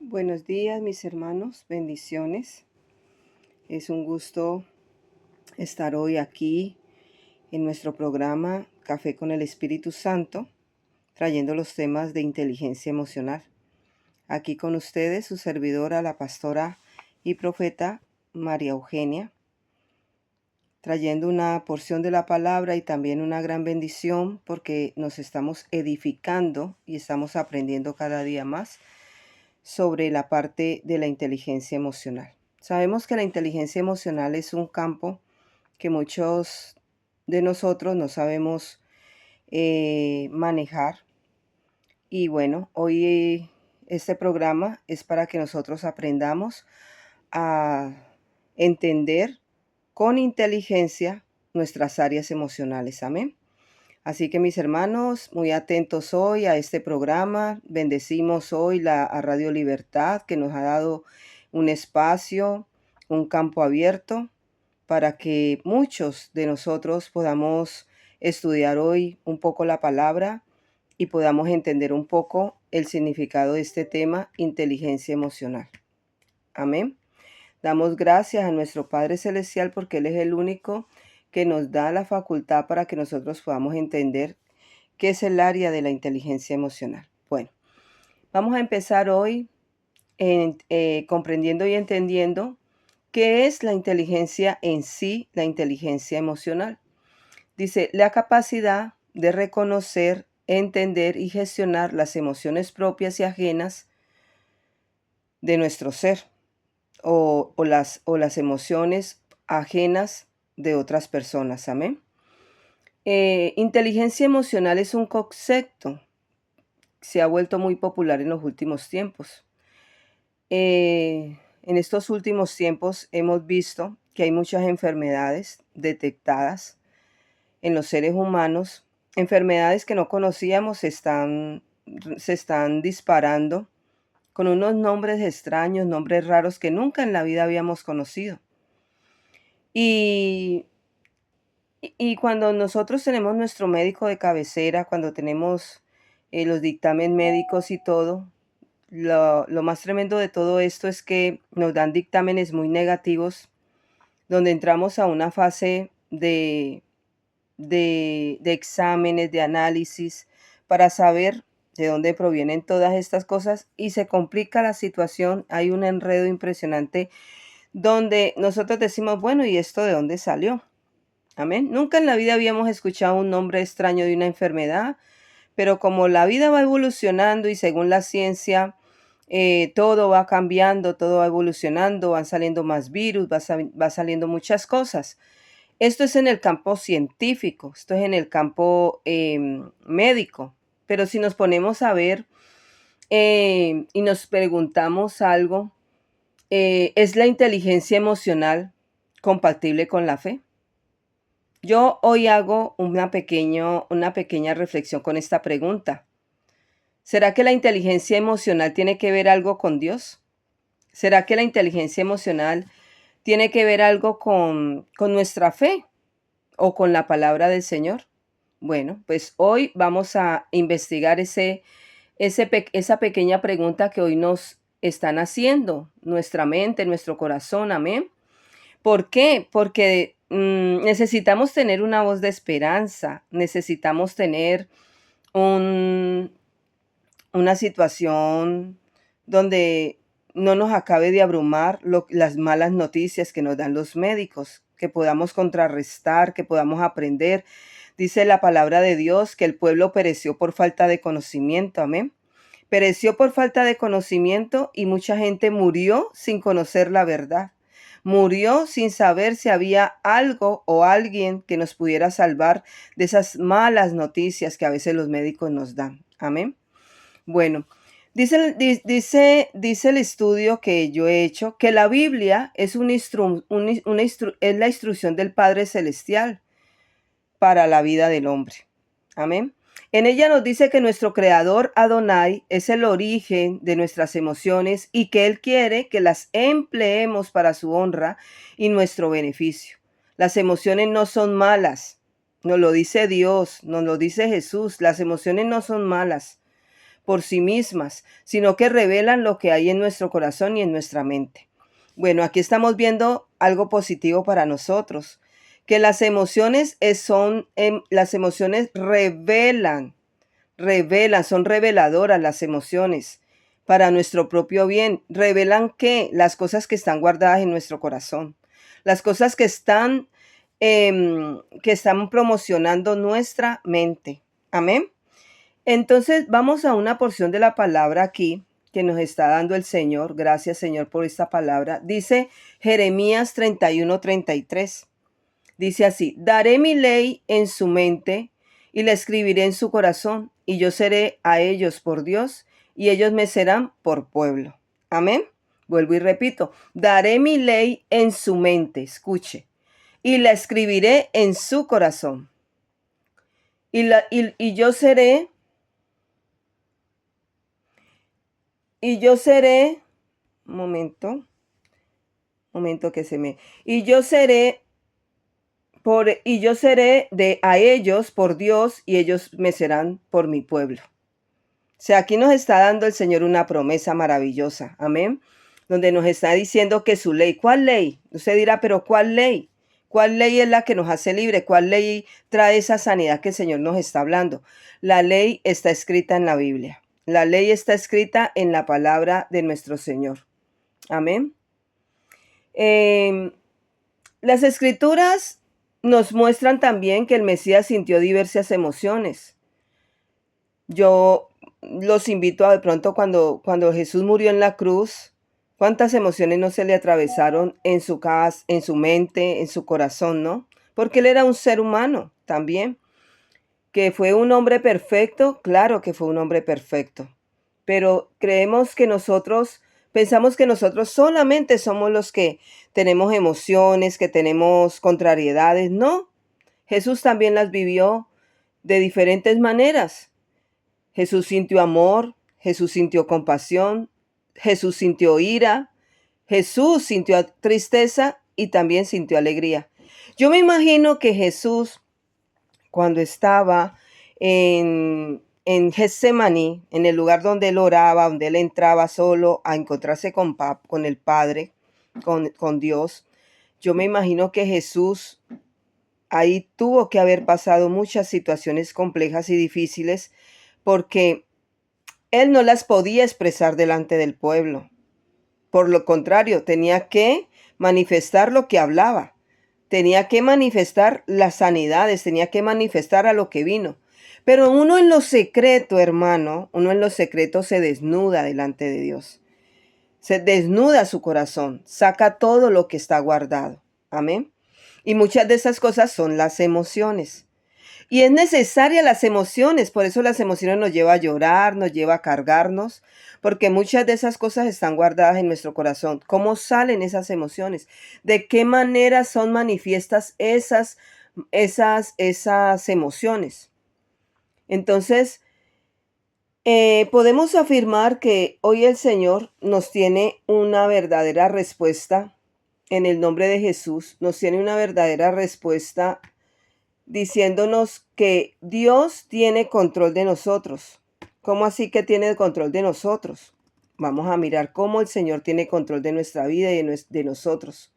Buenos días, mis hermanos, bendiciones. Es un gusto estar hoy aquí en nuestro programa Café con el Espíritu Santo, trayendo los temas de inteligencia emocional. Aquí con ustedes su servidora, la pastora y profeta María Eugenia, trayendo una porción de la palabra y también una gran bendición porque nos estamos edificando y estamos aprendiendo cada día más sobre la parte de la inteligencia emocional. Sabemos que la inteligencia emocional es un campo que muchos de nosotros no sabemos manejar. Y bueno, hoy este programa es para que nosotros aprendamos a entender con inteligencia nuestras áreas emocionales. Amén. Así que mis hermanos, muy atentos hoy a este programa. Bendecimos hoy a Radio Libertad, que nos ha dado un espacio, un campo abierto para que muchos de nosotros podamos estudiar hoy un poco la palabra y podamos entender un poco el significado de este tema, inteligencia emocional. Amén. Damos gracias a nuestro Padre Celestial porque Él es el único que nos da la facultad para que nosotros podamos entender qué es el área de la inteligencia emocional. Bueno, vamos a empezar hoy comprendiendo y entendiendo qué es la inteligencia en sí, la inteligencia emocional. Dice, la capacidad de reconocer, entender y gestionar las emociones propias y ajenas de nuestro ser o las emociones ajenas de otras personas. Amén. Inteligencia emocional es un concepto que se ha vuelto muy popular en los últimos tiempos. En estos últimos tiempos hemos visto que hay muchas enfermedades detectadas en los seres humanos, enfermedades que no conocíamos se están disparando con unos nombres extraños, nombres raros que nunca en la vida habíamos conocido. Y, y cuando nosotros tenemos nuestro médico de cabecera, cuando tenemos los dictámenes médicos y todo, lo más tremendo de todo esto es que nos dan dictámenes muy negativos, donde entramos a una fase de exámenes, de análisis, para saber de dónde provienen todas estas cosas y se complica la situación. Hay un enredo impresionante donde nosotros decimos, bueno, ¿y esto de dónde salió? Amén. Nunca en la vida habíamos escuchado un nombre extraño de una enfermedad, pero como la vida va evolucionando y según la ciencia, todo va cambiando, todo va evolucionando, van saliendo más virus, va saliendo muchas cosas. Esto es en el campo científico, esto es en el campo médico, pero si nos ponemos a ver y nos preguntamos algo, ¿es la inteligencia emocional compatible con la fe? Yo hoy hago una pequeña reflexión con esta pregunta. ¿Será que la inteligencia emocional tiene que ver algo con Dios? ¿Será que la inteligencia emocional tiene que ver algo con nuestra fe o con la palabra del Señor? Bueno, pues hoy vamos a investigar esa pequeña pregunta que hoy nos están haciendo, nuestra mente, nuestro corazón, amén. ¿Por qué? Porque necesitamos tener una voz de esperanza, necesitamos tener un, una situación donde no nos acabe de abrumar las malas noticias que nos dan los médicos, que podamos contrarrestar, que podamos aprender. Dice la palabra de Dios que el pueblo pereció por falta de conocimiento, amén. Pereció por falta de conocimiento y mucha gente murió sin conocer la verdad. Murió sin saber si había algo o alguien que nos pudiera salvar de esas malas noticias que a veces los médicos nos dan. Amén. Bueno, dice el estudio que yo he hecho que la Biblia es, es la instrucción del Padre Celestial para la vida del hombre. Amén. En ella nos dice que nuestro creador Adonai es el origen de nuestras emociones y que Él quiere que las empleemos para su honra y nuestro beneficio. Las emociones no son malas, nos lo dice Dios, nos lo dice Jesús, las emociones no son malas. por sí mismas, sino que revelan lo que hay en nuestro corazón y en nuestra mente. Bueno, aquí estamos viendo algo positivo para nosotros, que las emociones las emociones revelan, son reveladoras las emociones para nuestro propio bien. Revelan que las cosas que están guardadas en nuestro corazón, las cosas que están promocionando nuestra mente. Amén. Entonces vamos a una porción de la palabra aquí que nos está dando el Señor. Gracias, Señor, por esta palabra. Dice Jeremías 31:33. Dice así: daré mi ley en su mente y la escribiré en su corazón, y yo seré a ellos por Dios y ellos me serán por pueblo. Amén. Vuelvo y repito: daré mi ley en su mente, escuche, y la escribiré en su corazón. Y yo seré, un momento que se me, y yo seré a ellos por Dios y ellos me serán por mi pueblo. O sea, aquí nos está dando el Señor una promesa maravillosa, amén, donde nos está diciendo que su ley, ¿cuál ley? Usted dirá, pero ¿cuál ley? ¿Cuál ley es la que nos hace libre? ¿Cuál ley trae esa sanidad que el Señor nos está hablando? La ley está escrita en la Biblia. La ley está escrita en la palabra de nuestro Señor. Amén. Las escrituras nos muestran también que el Mesías sintió diversas emociones. Yo los invito a de pronto cuando Jesús murió en la cruz, cuántas emociones no se le atravesaron en su casa, en su mente, en su corazón, ¿no? Porque él era un ser humano también. Que fue un hombre perfecto, claro que fue un hombre perfecto. Pero pensamos que nosotros solamente somos los que tenemos emociones, que tenemos contrariedades. No, Jesús también las vivió de diferentes maneras. Jesús sintió amor, Jesús sintió compasión, Jesús sintió ira, Jesús sintió tristeza y también sintió alegría. Yo me imagino que Jesús, cuando estaba en Getsemaní, en el lugar donde él oraba, donde él entraba solo a encontrarse con el Padre, con Dios, yo me imagino que Jesús ahí tuvo que haber pasado muchas situaciones complejas y difíciles porque él no las podía expresar delante del pueblo. Por lo contrario, tenía que manifestar lo que hablaba. Tenía que manifestar las sanidades, tenía que manifestar a lo que vino. Pero uno en lo secreto, hermano, uno en lo secreto se desnuda delante de Dios. Se desnuda su corazón, saca todo lo que está guardado. Amén. Y muchas de esas cosas son las emociones. Y es necesaria las emociones, por eso las emociones nos lleva a llorar, nos lleva a cargarnos, porque muchas de esas cosas están guardadas en nuestro corazón. ¿Cómo salen esas emociones? ¿De qué manera son manifiestas esas emociones? Entonces, podemos afirmar que hoy el Señor nos tiene una verdadera respuesta en el nombre de Jesús, nos tiene una verdadera respuesta diciéndonos que Dios tiene control de nosotros. ¿Cómo así que tiene control de nosotros? Vamos a mirar cómo el Señor tiene control de nuestra vida y de nosotros.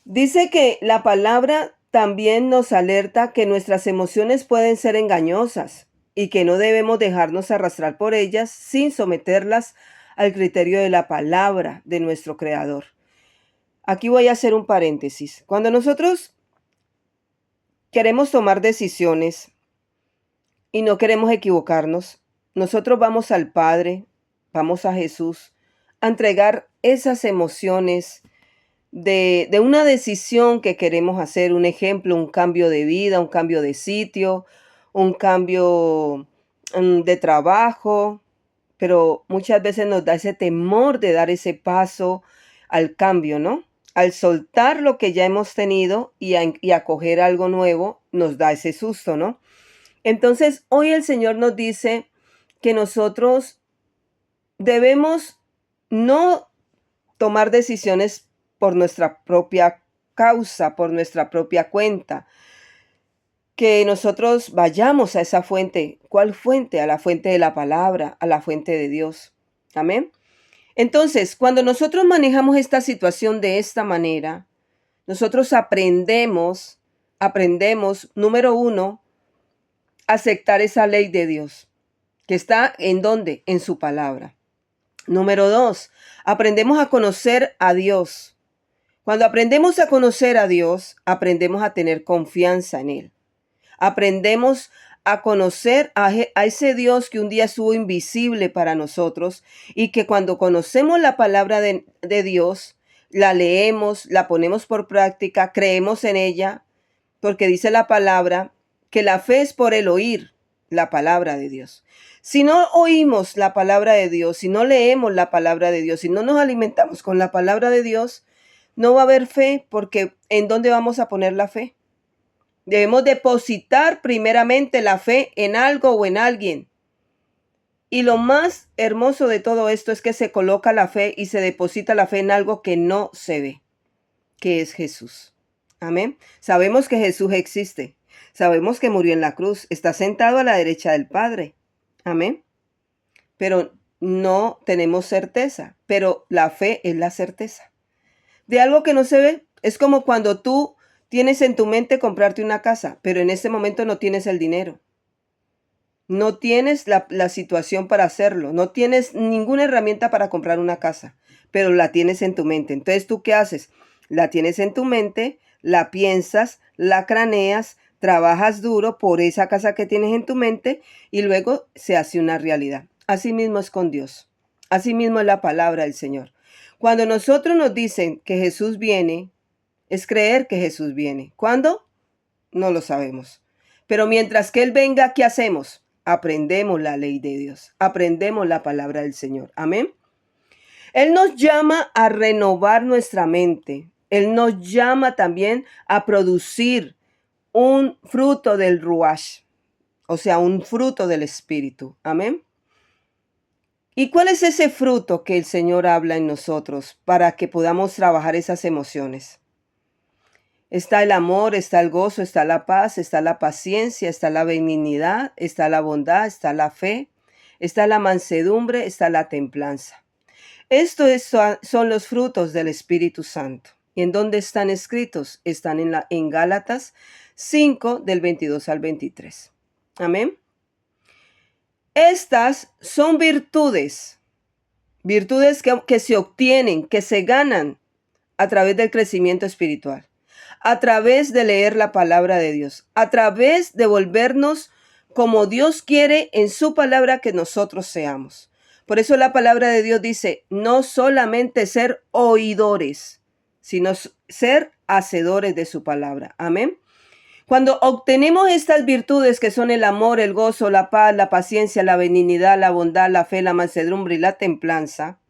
Dice que la palabra también nos alerta que nuestras emociones pueden ser engañosas y que no debemos dejarnos arrastrar por ellas sin someterlas al criterio de la palabra de nuestro Creador. Aquí voy a hacer un paréntesis. Cuando nosotros queremos tomar decisiones y no queremos equivocarnos, nosotros vamos al Padre, vamos a Jesús, a entregar esas emociones de una decisión que queremos hacer, un ejemplo, un cambio de vida, un cambio de sitio, un cambio de trabajo, pero muchas veces nos da ese temor de dar ese paso al cambio, ¿no? Al soltar lo que ya hemos tenido y acoger algo nuevo, nos da ese susto, ¿no? Entonces, hoy el Señor nos dice que nosotros debemos no tomar decisiones por nuestra propia causa, por nuestra propia cuenta, que nosotros vayamos a esa fuente. ¿Cuál fuente? A la fuente de la palabra, a la fuente de Dios. Amén. Entonces, cuando nosotros manejamos esta situación de esta manera, nosotros aprendemos, número uno, aceptar esa ley de Dios, que está ¿en dónde? En su palabra. Número dos, aprendemos a conocer a Dios. Cuando aprendemos a conocer a Dios, aprendemos a tener confianza en Él. Aprendemos a conocer a ese Dios que un día estuvo invisible para nosotros y que cuando conocemos la palabra de Dios, la leemos, la ponemos por práctica, creemos en ella, porque dice la palabra que la fe es por el oír la palabra de Dios. Si no oímos la palabra de Dios, si no leemos la palabra de Dios, si no nos alimentamos con la palabra de Dios, no va a haber fe, porque ¿en dónde vamos a poner la fe? Debemos depositar primeramente la fe en algo o en alguien. Y lo más hermoso de todo esto es que se coloca la fe y se deposita la fe en algo que no se ve, que es Jesús. Amén. Sabemos que Jesús existe. Sabemos que murió en la cruz. Está sentado a la derecha del Padre. Amén. Pero no tenemos certeza. Pero la fe es la certeza de algo que no se ve. Es como cuando tú tienes en tu mente comprarte una casa, pero en ese momento no tienes el dinero. No tienes la situación para hacerlo. No tienes ninguna herramienta para comprar una casa, pero la tienes en tu mente. Entonces, ¿tú qué haces? La tienes en tu mente, la piensas, la craneas, trabajas duro por esa casa que tienes en tu mente y luego se hace una realidad. Así mismo es con Dios. Así mismo es la palabra del Señor. Cuando nosotros nos dicen que Jesús viene, es creer que Jesús viene. ¿Cuándo? No lo sabemos. Pero mientras que Él venga, ¿qué hacemos? Aprendemos la ley de Dios. Aprendemos la palabra del Señor. Amén. Él nos llama a renovar nuestra mente. Él nos llama también a producir un fruto del Ruach, o sea, un fruto del Espíritu. Amén. ¿Y cuál es ese fruto que el Señor habla en nosotros para que podamos trabajar esas emociones? Está el amor, está el gozo, está la paz, está la paciencia, está la benignidad, está la bondad, está la fe, está la mansedumbre, está la templanza. Son los frutos del Espíritu Santo. ¿Y en dónde están escritos? Están en Gálatas 5, del 22 al 23. Amén. Estas son virtudes que se obtienen, que se ganan a través del crecimiento espiritual, a través de leer la palabra de Dios, a través de volvernos como Dios quiere en su palabra que nosotros seamos. Por eso la palabra de Dios dice, no solamente ser oidores, sino ser hacedores de su palabra. Amén. Cuando obtenemos estas virtudes que son el amor, el gozo, la paz, la paciencia, la benignidad, la bondad, la fe, la mansedumbre y la templanza,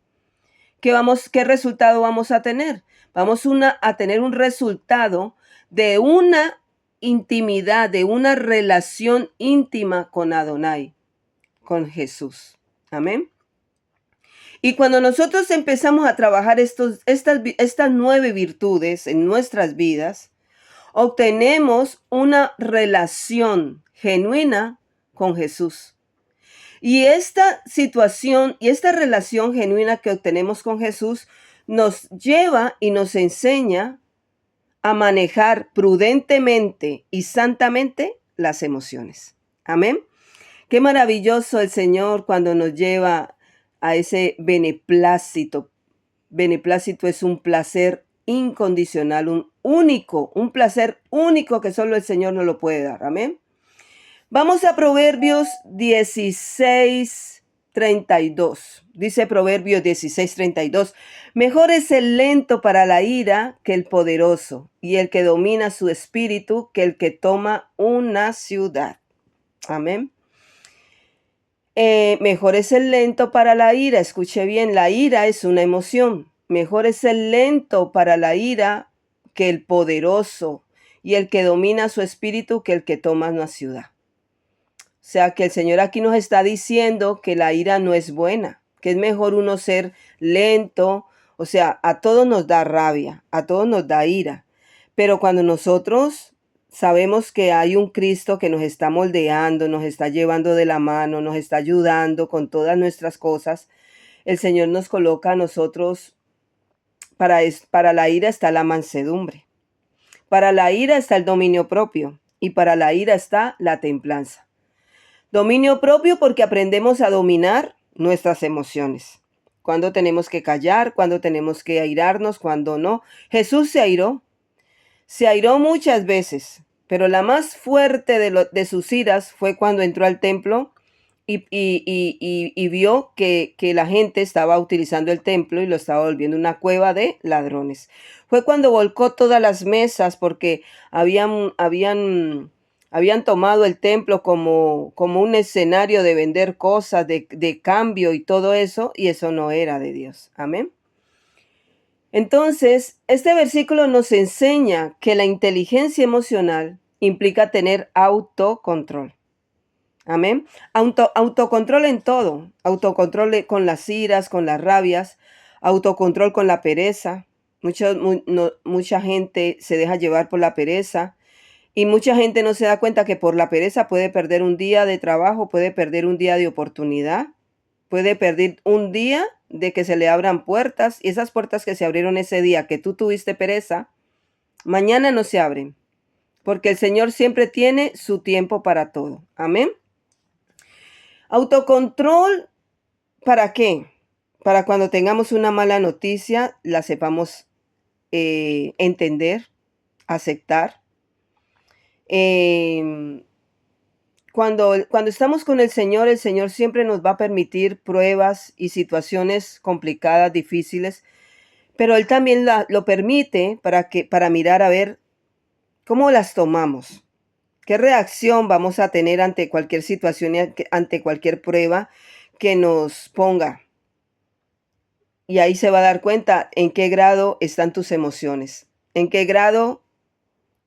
¿qué resultado vamos a tener? Vamos a tener un resultado de una intimidad, de una relación íntima con Adonai, con Jesús. Amén. Y cuando nosotros empezamos a trabajar estas 9 virtudes en nuestras vidas, obtenemos una relación genuina con Jesús. Y esta situación y esta relación genuina que obtenemos con Jesús nos lleva y nos enseña a manejar prudentemente y santamente las emociones. Amén. Qué maravilloso el Señor cuando nos lleva a ese beneplácito. Beneplácito es un placer incondicional, un placer único que solo el Señor nos lo puede dar. Amén. Vamos a Proverbios 16:32. Dice Proverbios 16:32. Mejor es el lento para la ira que el poderoso, y el que domina su espíritu que el que toma una ciudad. Amén. Mejor es el lento para la ira. Escuche bien, la ira es una emoción. Mejor es el lento para la ira que el poderoso, y el que domina su espíritu que el que toma una ciudad. O sea que el Señor aquí nos está diciendo que la ira no es buena, que es mejor uno ser lento. O sea, a todos nos da rabia, a todos nos da ira. Pero cuando nosotros sabemos que hay un Cristo que nos está moldeando, nos está llevando de la mano, nos está ayudando con todas nuestras cosas. El Señor nos coloca a nosotros, para la ira está la mansedumbre, para la ira está el dominio propio y para la ira está la templanza. Dominio propio porque aprendemos a dominar nuestras emociones. Cuando tenemos que callar, cuando tenemos que airarnos, cuando no. Jesús se airó muchas veces, pero la más fuerte de sus iras fue cuando entró al templo y vio que la gente estaba utilizando el templo y lo estaba volviendo una cueva de ladrones. Fue cuando volcó todas las mesas porque habían tomado el templo como un escenario de vender cosas, de cambio y todo eso, y eso no era de Dios. Amén. Entonces, este versículo nos enseña que la inteligencia emocional implica tener autocontrol. Amén. Autocontrol en todo. Autocontrol con las iras, con las rabias. Autocontrol con la pereza. Mucha gente se deja llevar por la pereza. Y mucha gente no se da cuenta que por la pereza puede perder un día de trabajo, puede perder un día de oportunidad, puede perder un día de que se le abran puertas. Y esas puertas que se abrieron ese día que tú tuviste pereza, mañana no se abren. Porque el Señor siempre tiene su tiempo para todo. Amén. Autocontrol, ¿para qué? Para cuando tengamos una mala noticia, la sepamos entender, aceptar. Cuando estamos con el Señor siempre nos va a permitir pruebas y situaciones complicadas, difíciles, pero Él también lo permite para mirar a ver cómo las tomamos. ¿Qué reacción vamos a tener ante cualquier situación y ante cualquier prueba que nos ponga? Y ahí se va a dar cuenta en qué grado están tus emociones, en qué grado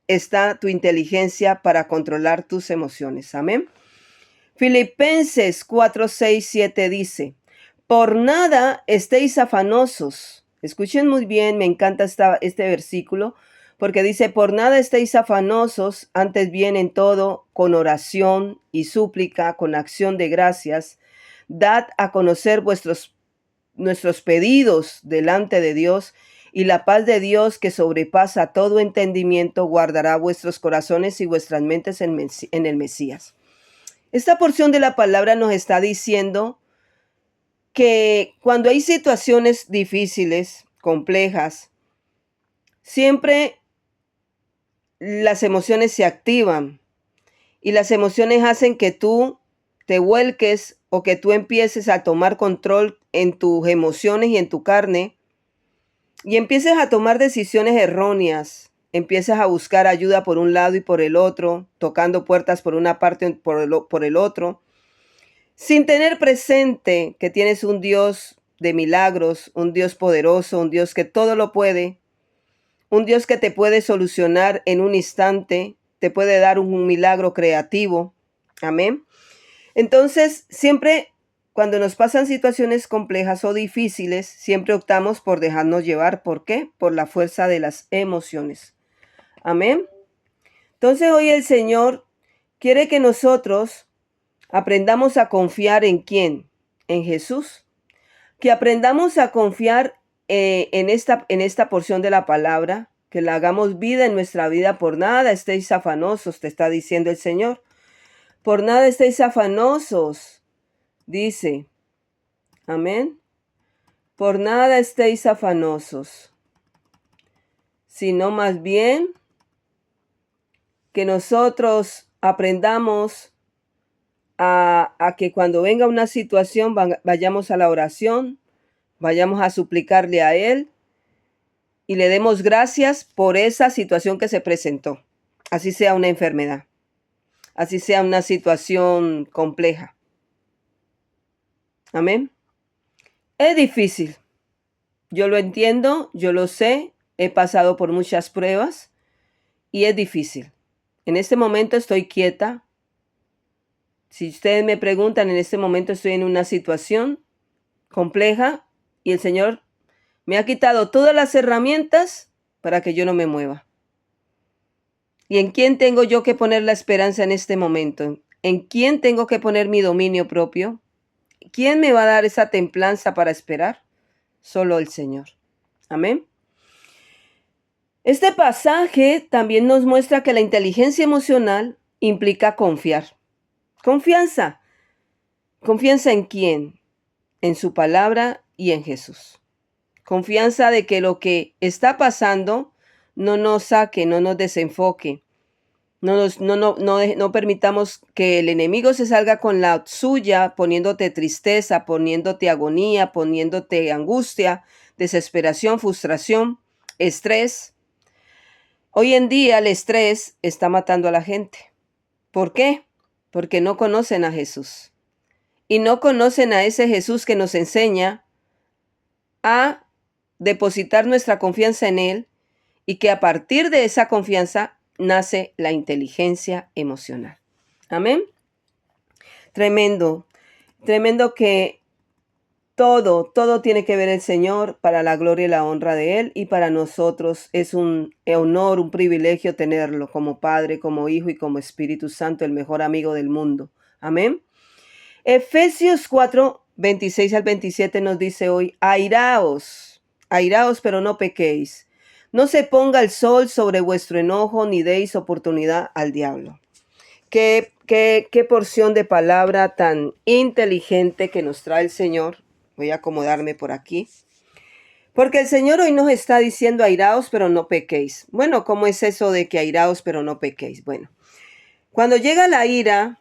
está tu inteligencia para controlar tus emociones. Amén. Filipenses 4, 6, 7 dice: por nada estéis afanosos. Escuchen muy bien, me encanta este versículo, porque dice: por nada estéis afanosos, antes bien en todo, con oración y súplica, con acción de gracias, dad a conocer nuestros pedidos delante de Dios, y la paz de Dios, que sobrepasa todo entendimiento, guardará vuestros corazones y vuestras mentes en el Mesías. Esta porción de la palabra nos está diciendo que cuando hay situaciones difíciles, complejas, siempre las emociones se activan y las emociones hacen que tú te vuelques o que tú empieces a tomar control en tus emociones y en tu carne y empieces a tomar decisiones erróneas. Empiezas a buscar ayuda por un lado y por el otro, tocando puertas por una parte por el otro, sin tener presente que tienes un Dios de milagros, un Dios poderoso, un Dios que todo lo puede, un Dios que te puede solucionar en un instante, te puede dar un milagro creativo. Amén. Entonces, siempre cuando nos pasan situaciones complejas o difíciles, siempre optamos por dejarnos llevar. ¿Por qué? Por la fuerza de las emociones. Amén. Entonces, hoy el Señor quiere que nosotros aprendamos a confiar en quién, en Jesús. Que aprendamos a confiar en esta porción de la palabra, que la hagamos vida en nuestra vida. Por nada estéis afanosos, te está diciendo el Señor. Por nada estéis afanosos, dice. Amén. Por nada estéis afanosos, sino más bien que nosotros aprendamos a que cuando venga una situación vayamos a la oración, vayamos a suplicarle a Él y le demos gracias por esa situación que se presentó. Así sea una enfermedad, así sea una situación compleja. Amén. Es difícil. Yo lo entiendo, yo lo sé, he pasado por muchas pruebas y es difícil. En este momento estoy quieta. Si ustedes me preguntan, en este momento estoy en una situación compleja y el Señor me ha quitado todas las herramientas para que yo no me mueva. ¿Y en quién tengo yo que poner la esperanza en este momento? ¿En quién tengo que poner mi dominio propio? ¿Quién me va a dar esa templanza para esperar? Solo el Señor. Amén. Este pasaje también nos muestra que la inteligencia emocional implica confiar. Confianza. ¿Confianza en quién? En su palabra y en Jesús. Confianza de que lo que está pasando no nos saque, no nos desenfoque. No permitamos que el enemigo se salga con la suya, poniéndote tristeza, poniéndote agonía, poniéndote angustia, desesperación, frustración, estrés. Hoy en día el estrés está matando a la gente. ¿Por qué? Porque no conocen a Jesús. Y no conocen a ese Jesús que nos enseña a depositar nuestra confianza en Él y que a partir de esa confianza nace la inteligencia emocional. Amén. Tremendo, tremendo que todo tiene que ver el Señor para la gloria y la honra de Él, y para nosotros es un honor, un privilegio tenerlo como Padre, como Hijo y como Espíritu Santo, el mejor amigo del mundo. Amén. Efesios 4, 26 al 27 nos dice hoy: airaos, pero no pequéis. No se ponga el sol sobre vuestro enojo, ni deis oportunidad al diablo. Qué porción de palabra tan inteligente que nos trae el Señor. Voy a acomodarme por aquí. Porque el Señor hoy nos está diciendo: airaos, pero no pequéis. Bueno, ¿cómo es eso de que airaos, pero no pequéis? Bueno, cuando llega la ira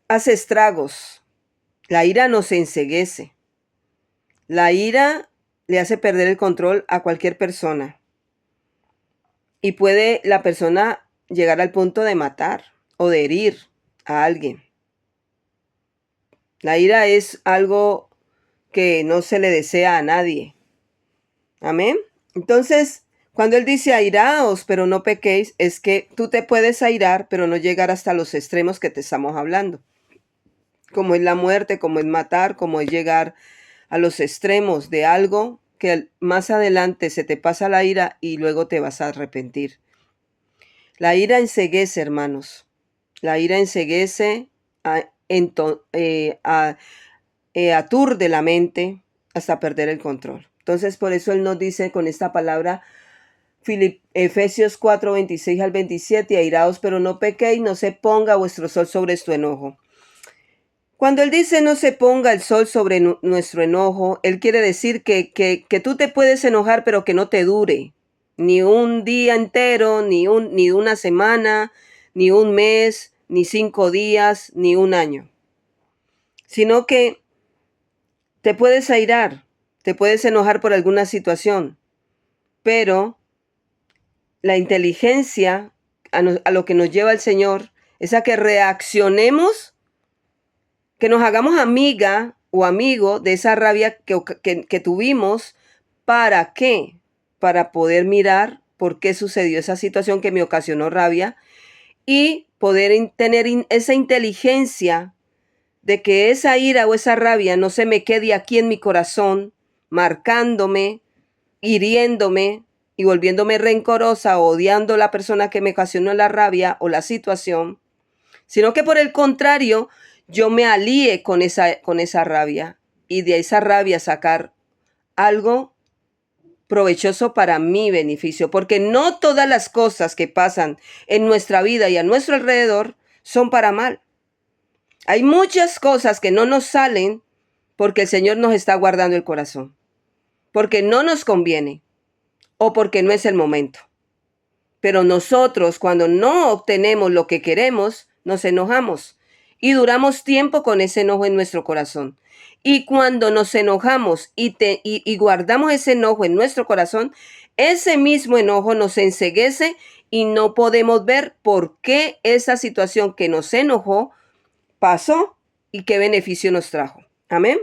hace estragos. La ira nos enceguece. La ira le hace perder el control a cualquier persona. Y puede la persona llegar al punto de matar o de herir a alguien. La ira es algo que no se le desea a nadie. Amén. Entonces, cuando Él dice airaos, pero no pequéis, es que tú te puedes airar, pero no llegar hasta los extremos que te estamos hablando. Como es la muerte, como es matar, como es llegar a los extremos de algo que más adelante se te pasa la ira y luego te vas a arrepentir. La ira enceguece, hermanos. La ira enceguece, aturde la mente hasta perder el control. Entonces, por eso Él nos dice con esta palabra, Efesios 4, 26 al 27, airaos, pero no pequéis, no se ponga vuestro sol sobre su enojo. Cuando Él dice no se ponga el sol sobre nuestro enojo, Él quiere decir que tú te puedes enojar, pero que no te dure ni un día entero, ni una semana, ni un mes, ni 5 días, ni un año. Sino que te puedes airar, te puedes enojar por alguna situación, pero la inteligencia a lo que nos lleva el Señor es a que reaccionemos, que nos hagamos amiga o amigo de esa rabia que tuvimos. ¿Para qué? Para poder mirar por qué sucedió esa situación que me ocasionó rabia y poder tener esa inteligencia de que esa ira o esa rabia no se me quede aquí en mi corazón, marcándome, hiriéndome y volviéndome rencorosa o odiando a la persona que me ocasionó la rabia o la situación, sino que por el contrario, yo me alíe con esa rabia y de esa rabia sacar algo provechoso para mi beneficio, porque no todas las cosas que pasan en nuestra vida y a nuestro alrededor son para mal. Hay muchas cosas que no nos salen porque el Señor nos está guardando el corazón, porque no nos conviene o porque no es el momento. Pero nosotros, cuando no obtenemos lo que queremos, nos enojamos y duramos tiempo con ese enojo en nuestro corazón. Y cuando nos enojamos y guardamos ese enojo en nuestro corazón, ese mismo enojo nos enceguece y no podemos ver por qué esa situación que nos enojó pasó y qué beneficio nos trajo. Amén.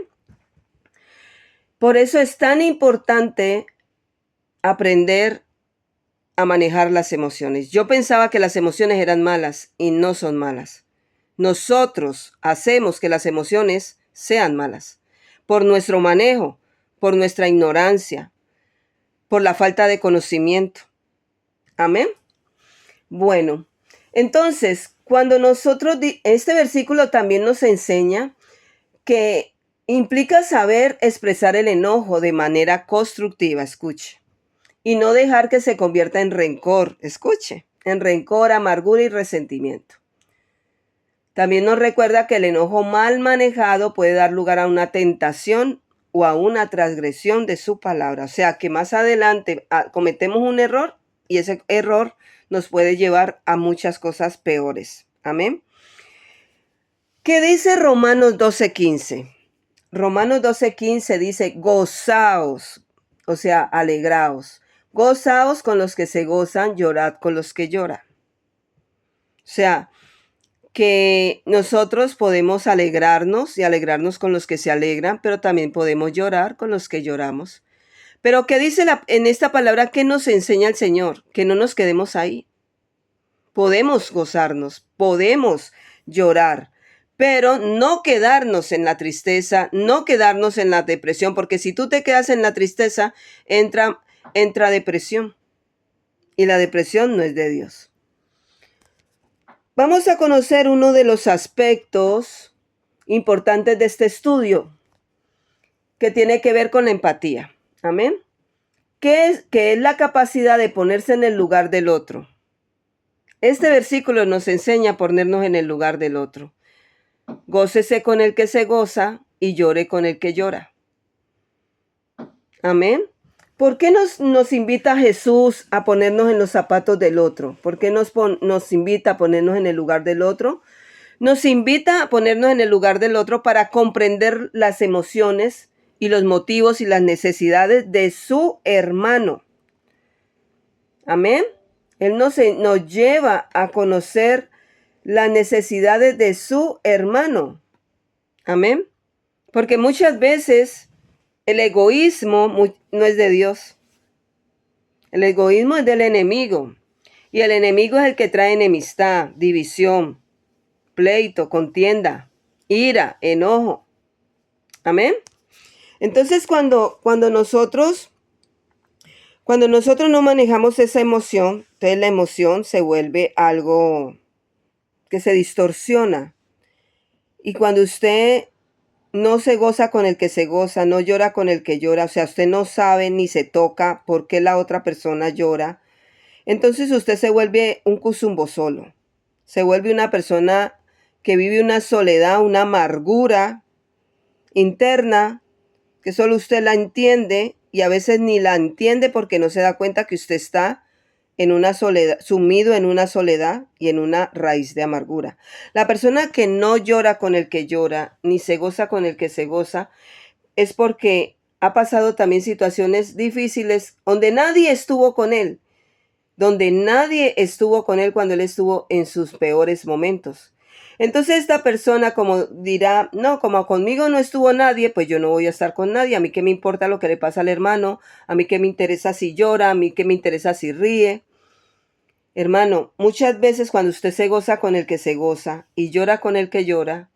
Por eso es tan importante aprender a manejar las emociones. Yo pensaba que las emociones eran malas y no son malas. Nosotros hacemos que las emociones sean malas por nuestro manejo, por nuestra ignorancia, por la falta de conocimiento. Amén. Bueno, entonces, cuando nosotros, este versículo también nos enseña que implica saber expresar el enojo de manera constructiva, escuche, y no dejar que se convierta en rencor, escuche, en rencor, amargura y resentimiento. También nos recuerda que el enojo mal manejado puede dar lugar a una tentación o a una transgresión de su palabra. O sea, que más adelante cometemos un error y ese error nos puede llevar a muchas cosas peores. Amén. ¿Qué dice Romanos 12:15? Romanos 12:15 dice, gozaos, o sea, alegraos. Gozaos con los que se gozan, llorad con los que lloran. O sea, que nosotros podemos alegrarnos y alegrarnos con los que se alegran, pero también podemos llorar con los que lloramos. Pero ¿qué dice en esta palabra? ¿Qué nos enseña el Señor? Que no nos quedemos ahí. Podemos gozarnos, podemos llorar, pero no quedarnos en la tristeza, no quedarnos en la depresión, porque si tú te quedas en la tristeza, entra depresión. Y la depresión no es de Dios. Vamos a conocer uno de los aspectos importantes de este estudio, que tiene que ver con la empatía. Amén. ¿Qué es la capacidad de ponerse en el lugar del otro? Este versículo nos enseña a ponernos en el lugar del otro. Gócese con el que se goza y llore con el que llora. Amén. ¿Por qué nos invita Jesús a ponernos en los zapatos del otro? ¿Por qué nos invita a ponernos en el lugar del otro? Nos invita a ponernos en el lugar del otro para comprender las emociones y los motivos y las necesidades de su hermano. Amén. Él nos lleva a conocer las necesidades de su hermano. Amén. Porque muchas veces el egoísmo no es de Dios. El egoísmo es del enemigo. Y el enemigo es el que trae enemistad, división, pleito, contienda, ira, enojo. Amén. Entonces cuando nosotros no manejamos esa emoción, entonces la emoción se vuelve algo que se distorsiona. Y cuando usted no se goza con el que se goza, no llora con el que llora, o sea, usted no sabe ni se toca por qué la otra persona llora, entonces usted se vuelve un cuzumbo solo. Se vuelve una persona que vive una soledad, una amargura interna, que solo usted la entiende y a veces ni la entiende porque no se da cuenta que usted está en una soledad, sumido en una soledad y en una raíz de amargura. La persona que no llora con el que llora, ni se goza con el que se goza, es porque ha pasado también situaciones difíciles donde nadie estuvo con él, cuando él estuvo en sus peores momentos. Entonces esta persona como dirá, no, como conmigo no estuvo nadie, pues yo no voy a estar con nadie. A mí qué me importa lo que le pasa al hermano, a mí qué me interesa si llora, a mí qué me interesa si ríe. Hermano, muchas veces cuando usted se goza con el que se goza y llora con el que llora,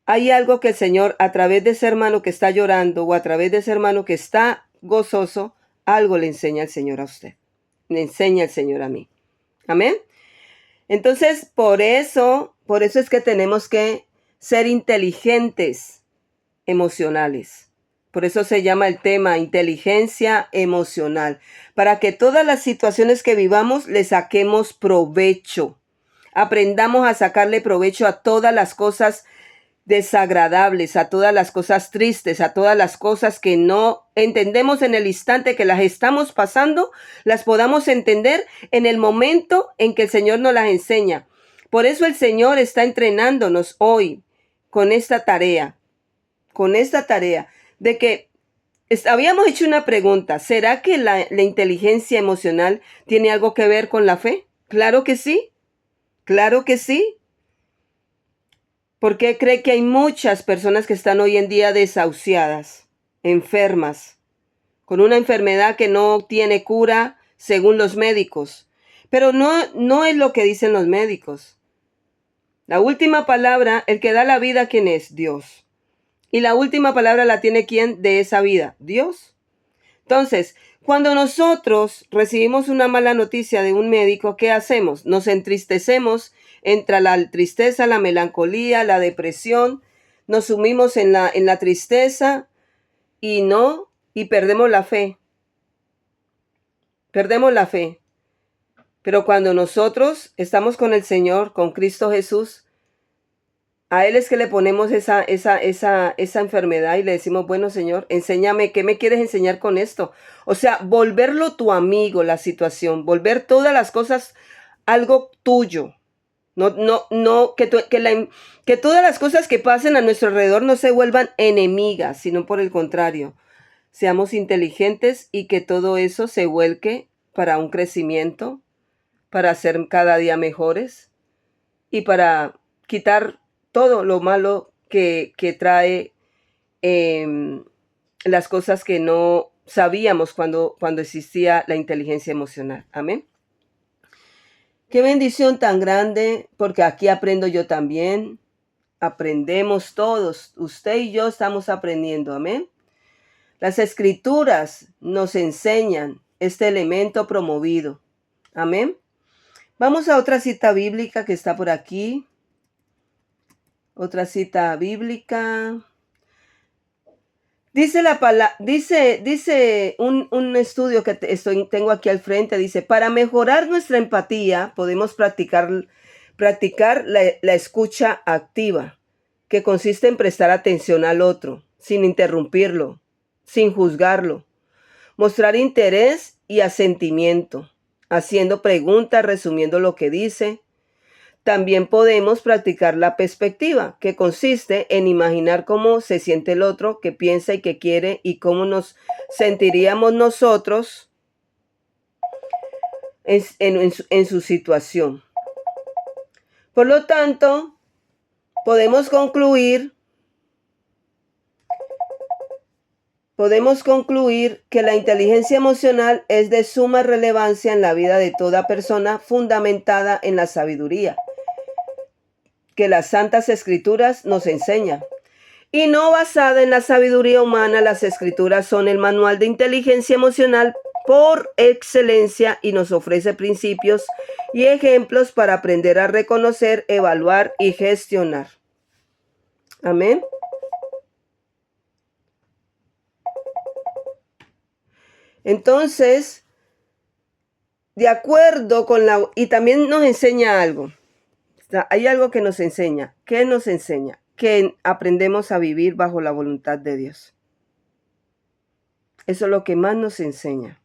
hay algo que el Señor, a través de ese hermano que está llorando o a través de ese hermano que está gozoso, algo le enseña el Señor a usted. Le enseña el Señor a mí. Amén. Entonces, por eso es que tenemos que ser inteligentes emocionales. Por eso se llama el tema inteligencia emocional. Para que todas las situaciones que vivamos le saquemos provecho. Aprendamos a sacarle provecho a todas las cosas desagradables, a todas las cosas tristes, a todas las cosas que no entendemos en el instante que las estamos pasando, las podamos entender en el momento en que el Señor nos las enseña. Por eso el Señor está entrenándonos hoy con esta tarea de que habíamos hecho una pregunta. ¿Será que la inteligencia emocional tiene algo que ver con la fe? Claro que sí, claro que sí. ¿Por qué cree que hay muchas personas que están hoy en día desahuciadas, enfermas, con una enfermedad que no tiene cura según los médicos? Pero no es lo que dicen los médicos. La última palabra, el que da la vida, ¿quién es? Dios. Y la última palabra la tiene ¿quién de esa vida? Dios. Entonces, Cuando nosotros recibimos una mala noticia de un médico, ¿qué hacemos? Nos entristecemos, entra la tristeza, la melancolía, la depresión, nos sumimos en la tristeza y perdemos la fe. Perdemos la fe. Pero cuando nosotros estamos con el Señor, con Cristo Jesús, a Él es que le ponemos esa enfermedad y le decimos, bueno, Señor, enséñame, ¿qué me quieres enseñar con esto? O sea, volverlo tu amigo, la situación, volver todas las cosas algo tuyo. No, que todas las cosas que pasen a nuestro alrededor no se vuelvan enemigas, sino por el contrario, seamos inteligentes y que todo eso se vuelque para un crecimiento, para ser cada día mejores y para quitar todo lo malo que trae las cosas que no sabíamos cuando existía la inteligencia emocional. Amén. Qué bendición tan grande, porque aquí aprendo yo también. Aprendemos todos. Usted y yo estamos aprendiendo. Amén. Las escrituras nos enseñan este elemento promovido. Amén. Vamos a otra cita bíblica que está por aquí. Otra cita bíblica. Dice la palabra, dice un estudio que tengo aquí al frente, dice, para mejorar nuestra empatía podemos practicar la escucha activa, que consiste en prestar atención al otro, sin interrumpirlo, sin juzgarlo, mostrar interés y asentimiento, haciendo preguntas, resumiendo lo que dice. También podemos practicar la perspectiva, que consiste en imaginar cómo se siente el otro, qué piensa y qué quiere y cómo nos sentiríamos nosotros en su situación. Por lo tanto, podemos concluir que la inteligencia emocional es de suma relevancia en la vida de toda persona, fundamentada en la sabiduría que las Santas Escrituras nos enseñan. Y no basada en la sabiduría humana, las Escrituras son el manual de inteligencia emocional por excelencia y nos ofrece principios y ejemplos para aprender a reconocer, evaluar y gestionar. Amén. Entonces, de acuerdo con y también nos enseña algo. Hay algo que nos enseña. ¿Qué nos enseña? Que aprendemos a vivir bajo la voluntad de Dios. Eso es lo que más nos enseña.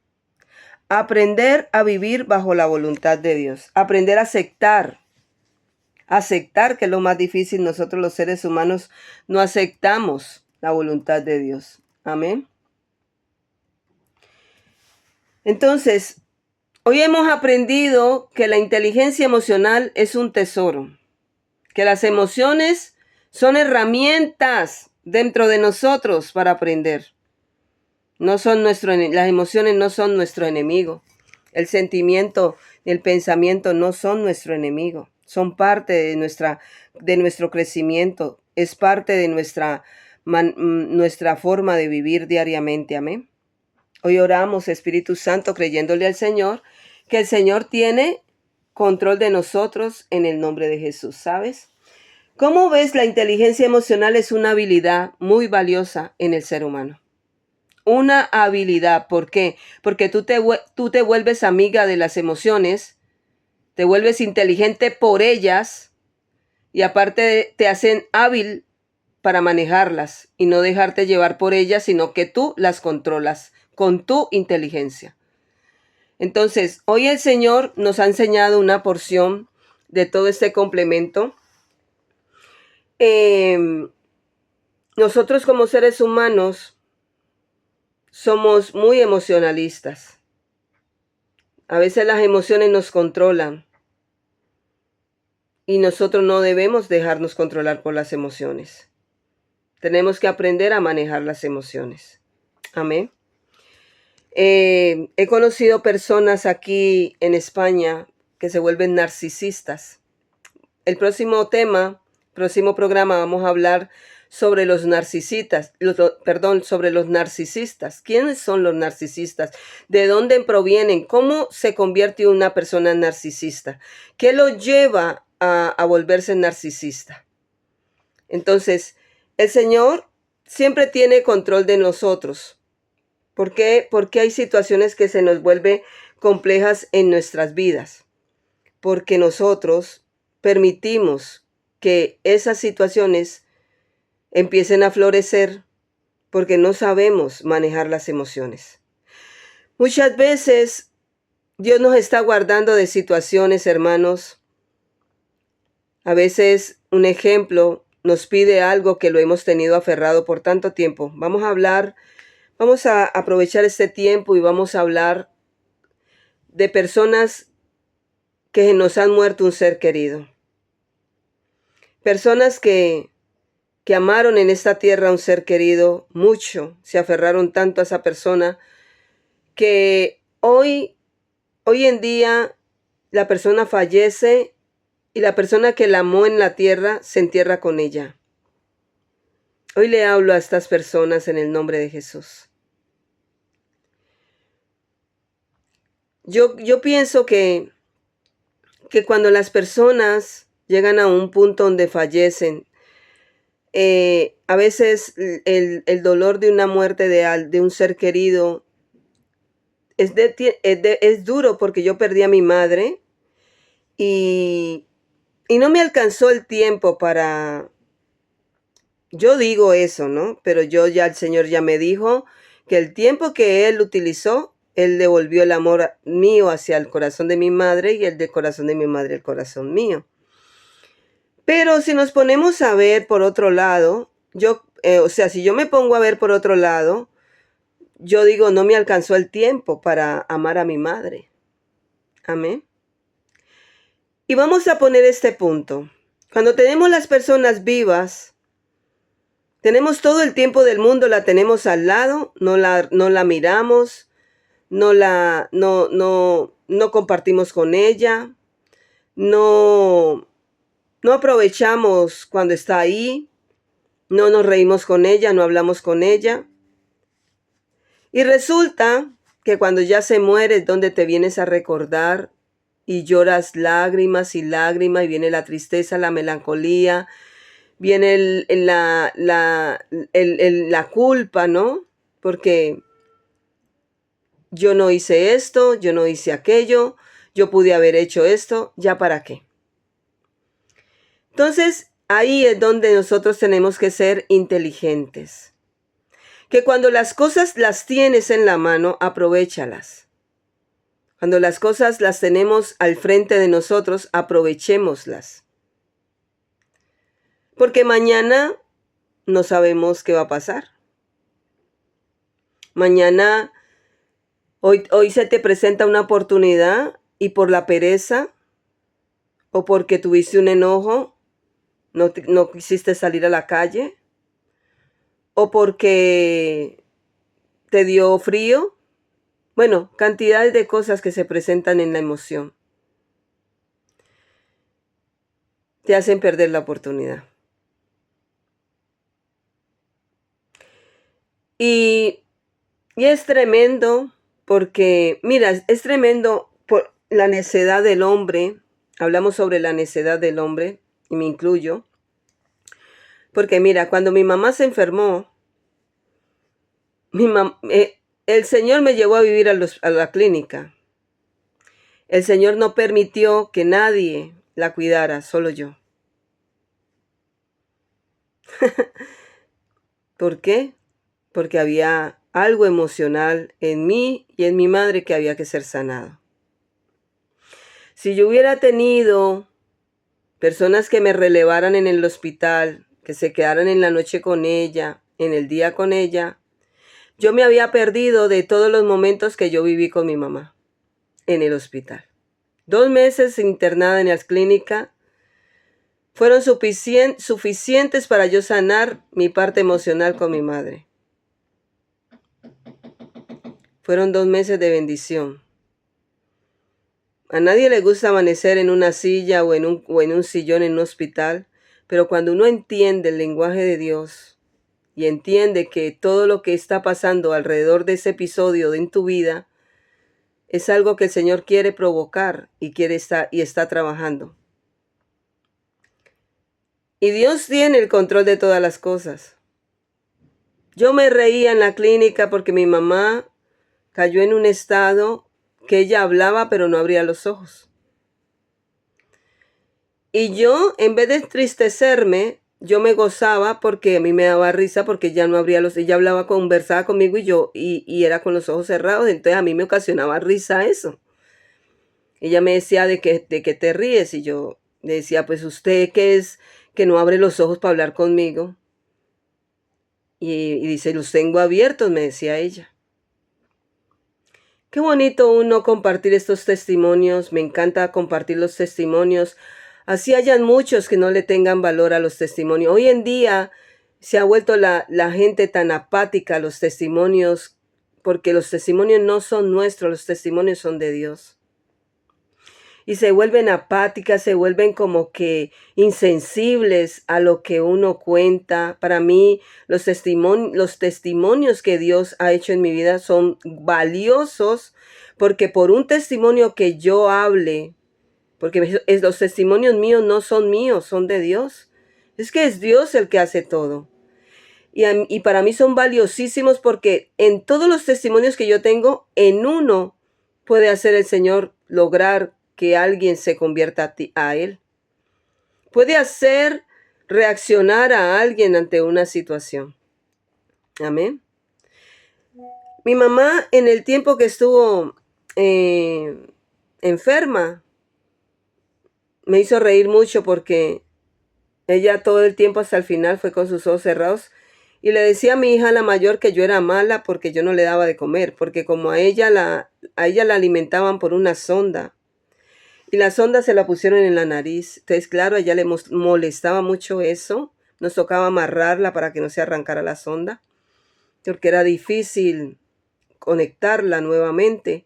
Aprender a vivir bajo la voluntad de Dios. Aprender a aceptar. Aceptar, que es lo más difícil. Nosotros los seres humanos no aceptamos la voluntad de Dios. Amén. Entonces, hoy hemos aprendido que la inteligencia emocional es un tesoro, que las emociones son herramientas dentro de nosotros para aprender. Las emociones no son nuestro enemigo. El sentimiento, el pensamiento no son nuestro enemigo. Son parte de nuestro crecimiento. Es parte de nuestra forma de vivir diariamente. Amén. Hoy oramos, Espíritu Santo, creyéndole al Señor, que el Señor tiene control de nosotros en el nombre de Jesús, ¿sabes? ¿Cómo ves? La inteligencia emocional es una habilidad muy valiosa en el ser humano. Una habilidad, ¿por qué? Porque tú te vuelves amiga de las emociones, te vuelves inteligente por ellas y aparte te hacen hábil para manejarlas y no dejarte llevar por ellas, sino que tú las controlas con tu inteligencia. Entonces, hoy el Señor nos ha enseñado una porción de todo este complemento. Nosotros como seres humanos somos muy emocionalistas. A veces las emociones nos controlan y nosotros no debemos dejarnos controlar por las emociones. Tenemos que aprender a manejar las emociones. Amén. He conocido personas aquí en España que se vuelven narcisistas. El próximo programa, vamos a hablar sobre los narcisistas, sobre los narcisistas. ¿Quiénes son los narcisistas? ¿De dónde provienen? ¿Cómo se convierte una persona narcisista? ¿Qué lo lleva a volverse narcisista? Entonces, el Señor siempre tiene control de nosotros. ¿Por qué? Porque hay situaciones que se nos vuelven complejas en nuestras vidas. Porque nosotros permitimos que esas situaciones empiecen a florecer porque no sabemos manejar las emociones. Muchas veces Dios nos está guardando de situaciones, hermanos. A veces un ejemplo nos pide algo que lo hemos tenido aferrado por tanto tiempo. Vamos a aprovechar este tiempo y vamos a hablar de personas que nos han muerto un ser querido. Personas que amaron en esta tierra a un ser querido mucho, se aferraron tanto a esa persona que hoy en día la persona fallece y la persona que la amó en la tierra se entierra con ella. Hoy le hablo a estas personas en el nombre de Jesús. Yo pienso que cuando las personas llegan a un punto donde fallecen, a veces el dolor de una muerte de un ser querido es duro, porque yo perdí a mi madre y no me alcanzó el tiempo para... Yo digo eso, ¿no? Pero el Señor ya me dijo que el tiempo que Él utilizó, Él devolvió el amor mío hacia el corazón de mi madre y el del corazón de mi madre al corazón mío. Pero si nos ponemos a ver por otro lado, si yo me pongo a ver por otro lado, yo digo, no me alcanzó el tiempo para amar a mi madre. Amén. Y vamos a poner este punto. Cuando tenemos las personas vivas, tenemos todo el tiempo del mundo, la tenemos al lado, no la miramos, no compartimos con ella, no aprovechamos cuando está ahí, no nos reímos con ella, no hablamos con ella. Y resulta que cuando ya se muere es donde te vienes a recordar y lloras lágrimas y lágrimas, y viene la tristeza, la melancolía, viene la culpa, ¿no? Porque yo no hice esto, yo no hice aquello, yo pude haber hecho esto, ¿ya para qué? Entonces, ahí es donde nosotros tenemos que ser inteligentes. Que cuando las cosas las tienes en la mano, aprovéchalas. Cuando las cosas las tenemos al frente de nosotros, aprovechémoslas. Porque mañana no sabemos qué va a pasar. Mañana, hoy se te presenta una oportunidad y por la pereza o porque tuviste un enojo, no quisiste salir a la calle, o porque te dio frío. Bueno, cantidades de cosas que se presentan en la emoción te hacen perder la oportunidad. Y es tremendo porque, mira, es tremendo por la necedad del hombre. Hablamos sobre la necedad del hombre, y me incluyo. Porque mira, cuando mi mamá se enfermó, el Señor me llevó a vivir a la clínica. El Señor no permitió que nadie la cuidara, solo yo. ¿Por qué? Porque había algo emocional en mí y en mi madre que había que ser sanado. Si yo hubiera tenido personas que me relevaran en el hospital, que se quedaran en la noche con ella, en el día con ella, yo me había perdido de todos los momentos que yo viví con mi mamá en el hospital. 2 meses internada en la clínica fueron suficientes para yo sanar mi parte emocional con mi madre. Fueron 2 meses de bendición. A nadie le gusta amanecer en una silla o en un sillón en un hospital, Pero cuando uno entiende el lenguaje de Dios y entiende que todo lo que está pasando alrededor de ese episodio en tu vida es algo que el Señor quiere provocar y está trabajando. Y Dios tiene el control de todas las cosas. Yo me reía en la clínica porque mi mamá cayó en un estado que ella hablaba pero no abría los ojos. Y yo, en vez de entristecerme, yo me gozaba porque a mí me daba risa porque ella no abría ella hablaba, conversaba conmigo y era con los ojos cerrados, entonces a mí me ocasionaba risa eso. Ella me decía de qué te ríes y yo le decía, pues usted que es que no abre los ojos para hablar conmigo. Y dice, los tengo abiertos, me decía ella. Qué bonito uno compartir estos testimonios, me encanta compartir los testimonios. Así hayan muchos que no le tengan valor a los testimonios. Hoy en día se ha vuelto la gente tan apática a los testimonios, porque los testimonios no son nuestros, los testimonios son de Dios. Y se vuelven apáticas, se vuelven como que insensibles a lo que uno cuenta. Para mí, los testimonios que Dios ha hecho en mi vida son valiosos, porque por un testimonio que yo hable, porque los testimonios míos no son míos, son de Dios. Es que es Dios el que hace todo. Y para mí son valiosísimos porque en todos los testimonios que yo tengo, en uno puede hacer el Señor lograr que alguien se convierta a Él. Puede hacer reaccionar a alguien ante una situación. Amén. Mi mamá, en el tiempo que estuvo enferma, me hizo reír mucho porque ella todo el tiempo hasta el final fue con sus ojos cerrados y le decía a mi hija la mayor que yo era mala porque yo no le daba de comer, porque como a ella la alimentaban por una sonda y la sonda se la pusieron en la nariz. Entonces, claro, a ella le molestaba mucho eso. Nos tocaba amarrarla para que no se arrancara la sonda, porque era difícil conectarla nuevamente.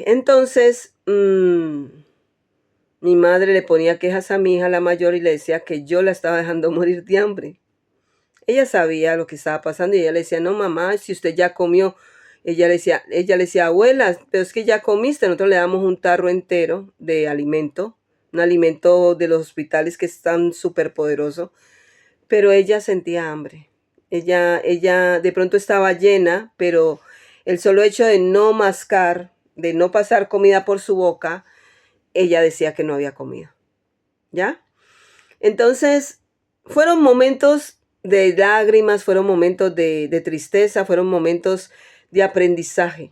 Entonces, mi madre le ponía quejas a mi hija, la mayor, y le decía que yo la estaba dejando morir de hambre. Ella sabía lo que estaba pasando y ella le decía, no mamá, si usted ya comió. Ella le decía, abuela, pero es que ya comiste, nosotros le damos un tarro entero de alimento, un alimento de los hospitales que es tan súper poderoso, pero ella sentía hambre. Ella de pronto estaba llena, pero el solo hecho de no mascar, de no pasar comida por su boca, ella decía que no había comido. ¿Ya? Entonces, fueron momentos de lágrimas, fueron momentos de tristeza, fueron momentos de aprendizaje.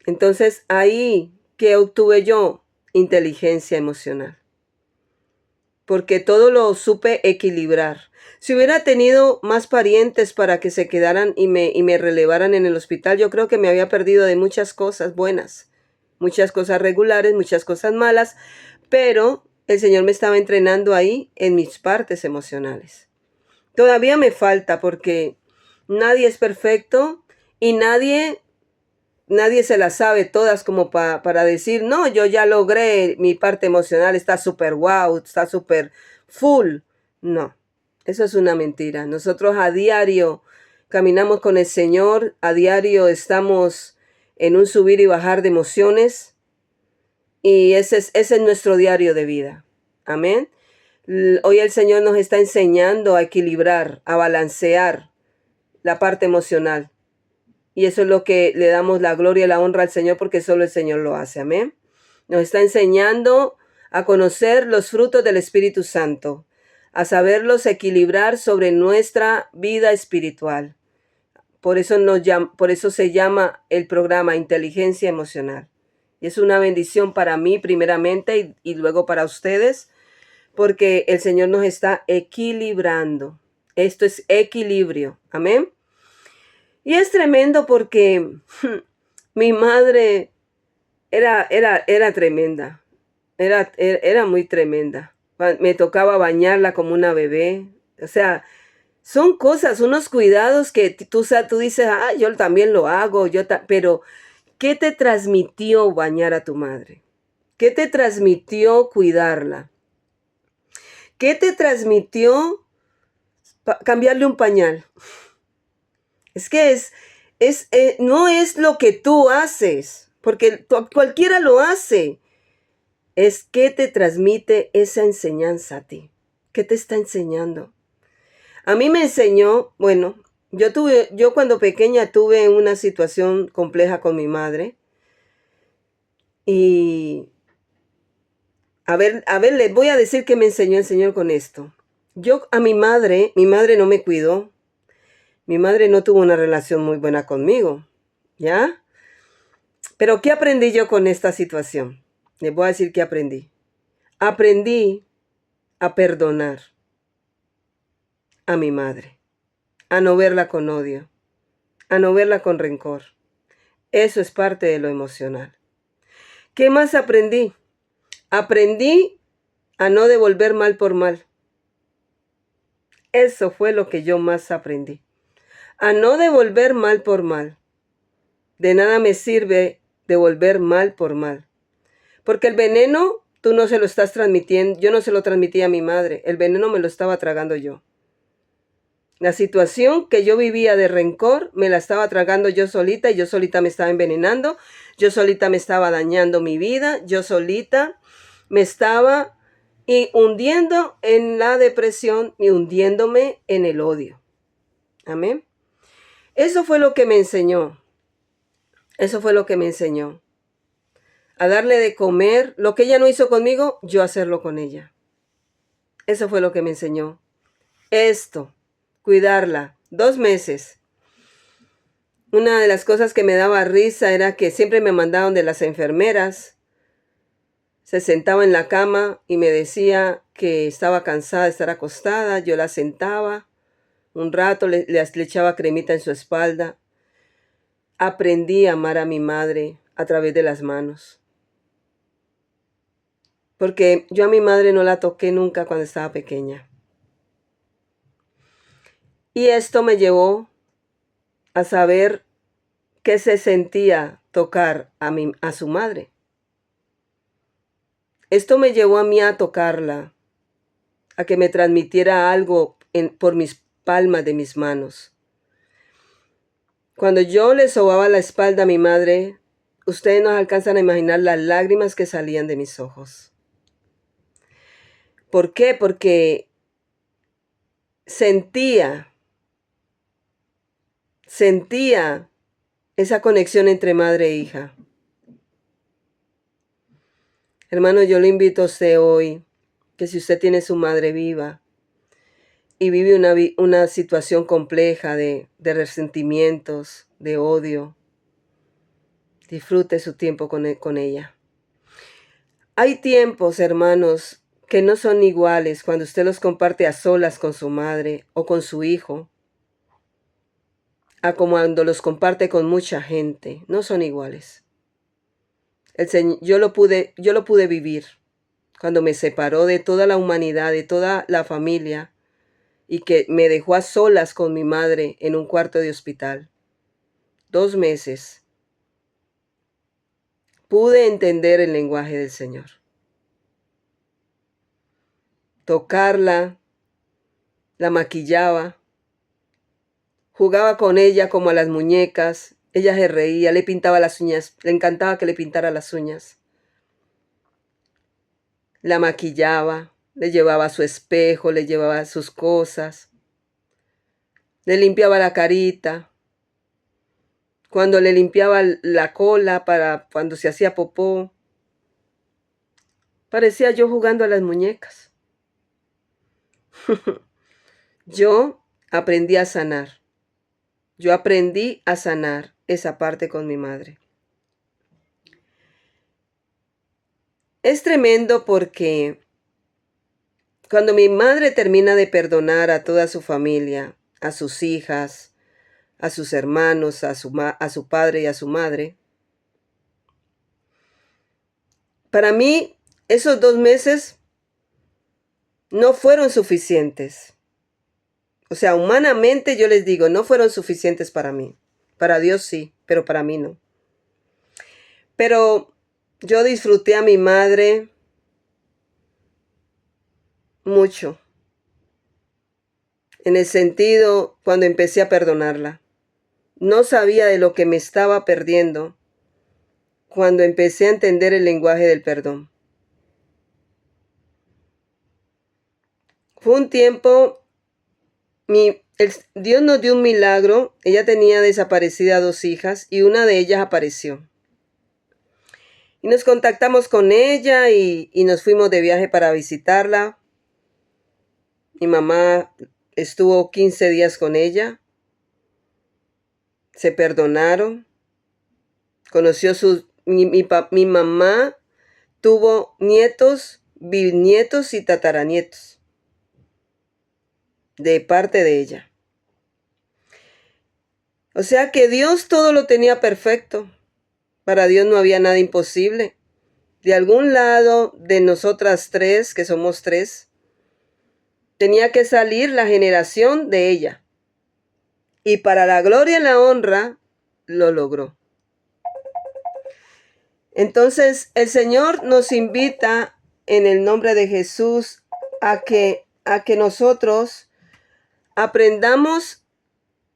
Entonces, ahí, ¿qué obtuve yo? Inteligencia emocional. Porque todo lo supe equilibrar. Si hubiera tenido más parientes para que se quedaran y me relevaran en el hospital, yo creo que me había perdido de muchas cosas buenas, muchas cosas regulares, muchas cosas malas, pero el Señor me estaba entrenando ahí en mis partes emocionales. Todavía me falta porque nadie es perfecto y nadie se las sabe todas como para decir, no, yo ya logré, mi parte emocional está súper wow, está súper full. No, eso es una mentira. Nosotros a diario caminamos con el Señor, a diario estamos en un subir y bajar de emociones y ese es nuestro diario de vida. Amén. Hoy el Señor nos está enseñando a equilibrar, a balancear la parte emocional. Y eso es lo que le damos la gloria y la honra al Señor porque solo el Señor lo hace. Amén. Nos está enseñando a conocer los frutos del Espíritu Santo, a saberlos equilibrar sobre nuestra vida espiritual. Por eso se llama el programa Inteligencia Emocional. Y es una bendición para mí primeramente y luego para ustedes, porque el Señor nos está equilibrando. Esto es equilibrio. Amén. Y es tremendo porque mi madre era tremenda. Era muy tremenda. Me tocaba bañarla como una bebé. O sea, son cosas, unos cuidados que tú dices, yo también lo hago, pero ¿qué te transmitió bañar a tu madre? ¿Qué te transmitió cuidarla? ¿Qué te transmitió cambiarle un pañal? Es que no es lo que tú haces, porque cualquiera lo hace. Es qué te transmite esa enseñanza a ti. ¿Qué te está enseñando? A mí me enseñó, bueno, yo cuando pequeña tuve una situación compleja con mi madre. Y a ver, les voy a decir qué me enseñó el Señor con esto. Yo a mi madre no me cuidó. Mi madre no tuvo una relación muy buena conmigo, ¿ya? Pero ¿qué aprendí yo con esta situación? Les voy a decir qué aprendí. Aprendí a perdonar a mi madre, a no verla con odio, a no verla con rencor. Eso es parte de lo emocional. ¿Qué más aprendí? Aprendí a no devolver mal por mal. Eso fue lo que yo más aprendí. A no devolver mal por mal. De nada me sirve devolver mal por mal. Porque el veneno tú no se lo estás transmitiendo. Yo no se lo transmití a mi madre. El veneno me lo estaba tragando yo. La situación que yo vivía de rencor me la estaba tragando yo solita y yo solita me estaba envenenando. Yo solita me estaba dañando mi vida. Yo solita me estaba hundiendo en la depresión y hundiéndome en el odio. Amén. Eso fue lo que me enseñó. Eso fue lo que me enseñó. A darle de comer. Lo que ella no hizo conmigo, yo hacerlo con ella. Eso fue lo que me enseñó. Esto, cuidarla. 2 meses. Una de las cosas que me daba risa era que siempre me mandaban de las enfermeras. Se sentaba en la cama y me decía que estaba cansada de estar acostada. Yo la sentaba un rato, le echaba cremita en su espalda. Aprendí a amar a mi madre a través de las manos. Porque yo a mi madre no la toqué nunca cuando estaba pequeña. Y esto me llevó a saber qué se sentía tocar a su madre. Esto me llevó a mí a tocarla, a que me transmitiera algo por mis palmas de mis manos. Cuando yo le sobaba la espalda a mi madre, ustedes no alcanzan a imaginar las lágrimas que salían de mis ojos. ¿Por qué? Porque sentía esa conexión entre madre e hija. Hermano, yo le invito a usted hoy que si usted tiene su madre viva y vive una situación compleja de resentimientos, de odio, disfrute su tiempo con ella. Hay tiempos, hermanos, que no son iguales cuando usted los comparte a solas con su madre o con su hijo, a como cuando los comparte con mucha gente. No son iguales. Yo lo pude vivir cuando me separó de toda la humanidad, de toda la familia, y que me dejó a solas con mi madre en un cuarto de hospital. 2 meses. Pude entender el lenguaje del Señor. Tocarla, la maquillaba, jugaba con ella como a las muñecas, ella se reía, le pintaba las uñas, le encantaba que le pintara las uñas. La maquillaba, le llevaba su espejo, le llevaba sus cosas, le limpiaba la carita. Cuando le limpiaba la cola para cuando se hacía popó, parecía yo jugando a las muñecas. Yo aprendí a sanar. Yo aprendí a sanar esa parte con mi madre. Es tremendo porque cuando mi madre termina de perdonar a toda su familia, a sus hijas, a sus hermanos, a su padre y a su madre, para mí esos 2 meses no fueron suficientes. O sea, humanamente yo les digo, no fueron suficientes para mí. Para Dios sí, pero para mí no. Pero yo disfruté a mi madre mucho, en el sentido cuando empecé a perdonarla. No sabía de lo que me estaba perdiendo cuando empecé a entender el lenguaje del perdón. Fue un tiempo, Dios nos dio un milagro. Ella tenía desaparecida 2 hijas y una de ellas apareció. Y nos contactamos con ella y nos fuimos de viaje para visitarla. Mi mamá estuvo 15 días con ella. Se perdonaron. Conoció mi mamá tuvo nietos, bisnietos y tataranietos de parte de ella. O sea que Dios todo lo tenía perfecto. Para Dios no había nada imposible. De algún lado de nosotras 3, que somos 3, tenía que salir la generación de ella. Y para la gloria y la honra, lo logró. Entonces, el Señor nos invita en el nombre de Jesús a que nosotros aprendamos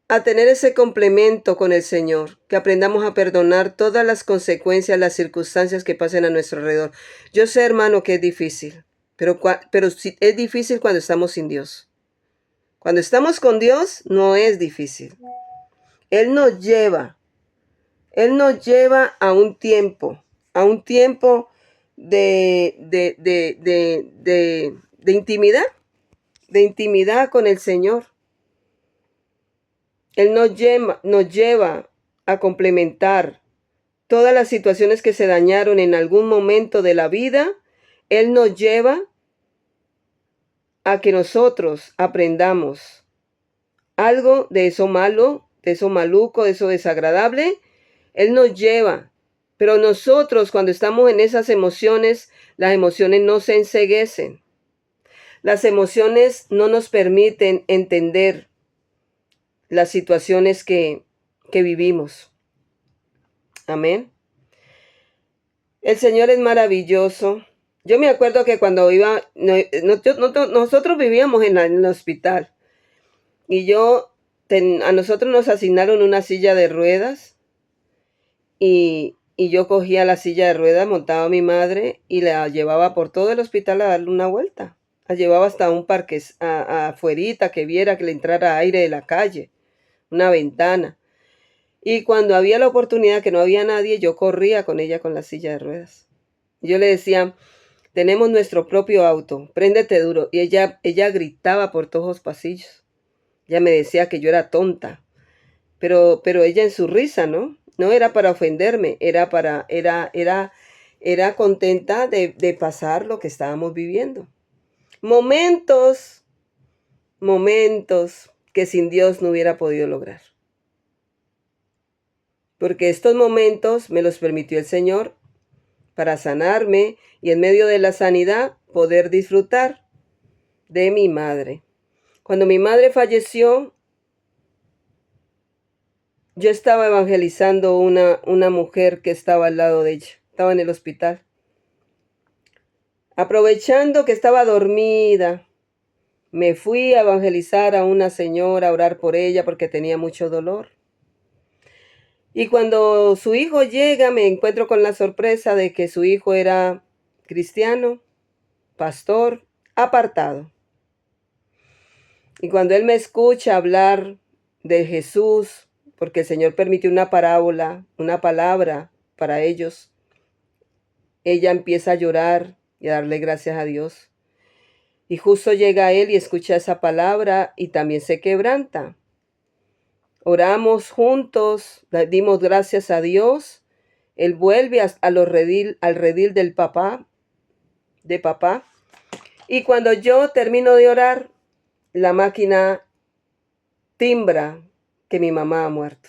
a tener ese complemento con el Señor, que aprendamos a perdonar todas las consecuencias, las circunstancias que pasen a nuestro alrededor. Yo sé, hermano, que es difícil, pero sí, es difícil cuando estamos sin Dios. Cuando estamos con Dios, no es difícil. Él nos lleva a un tiempo de intimidad con el Señor. Él nos lleva a complementar todas las situaciones que se dañaron en algún momento de la vida. Él nos lleva a que nosotros aprendamos algo de eso malo, de eso maluco, de eso desagradable. Él nos lleva. Pero nosotros, cuando estamos en esas emociones, las emociones no se enceguecen. Las emociones no nos permiten entender las situaciones que vivimos. Amén. El Señor es maravilloso. Yo me acuerdo que cuando nosotros vivíamos en el hospital y a nosotros nos asignaron una silla de ruedas y yo cogía la silla de ruedas, montaba a mi madre y la llevaba por todo el hospital a darle una vuelta. La llevaba hasta un parque afuerita que viera que le entrara aire de la calle, una ventana. Y cuando había la oportunidad que no había nadie, yo corría con ella con la silla de ruedas. Yo le decía, tenemos nuestro propio auto, préndete duro. Y ella gritaba por todos los pasillos. Ella me decía que yo era tonta. Pero ella en su risa, ¿no? No era para ofenderme, era contenta de pasar lo que estábamos viviendo. Momentos que sin Dios no hubiera podido lograr. Porque estos momentos me los permitió el Señor para sanarme y en medio de la sanidad poder disfrutar de mi madre. Cuando mi madre falleció, yo estaba evangelizando una mujer que estaba al lado de ella, estaba en el hospital. Aprovechando que estaba dormida, me fui a evangelizar a una señora, a orar por ella porque tenía mucho dolor. Y cuando su hijo llega, me encuentro con la sorpresa de que su hijo era cristiano, pastor, apartado. Y cuando él me escucha hablar de Jesús, porque el Señor permitió una parábola, una palabra para ellos, ella empieza a llorar y a darle gracias a Dios. Y justo llega él y escucha esa palabra y también se quebranta. Oramos juntos, dimos gracias a Dios. Él vuelve al redil del papá. Y cuando yo termino de orar, la máquina timbra que mi mamá ha muerto.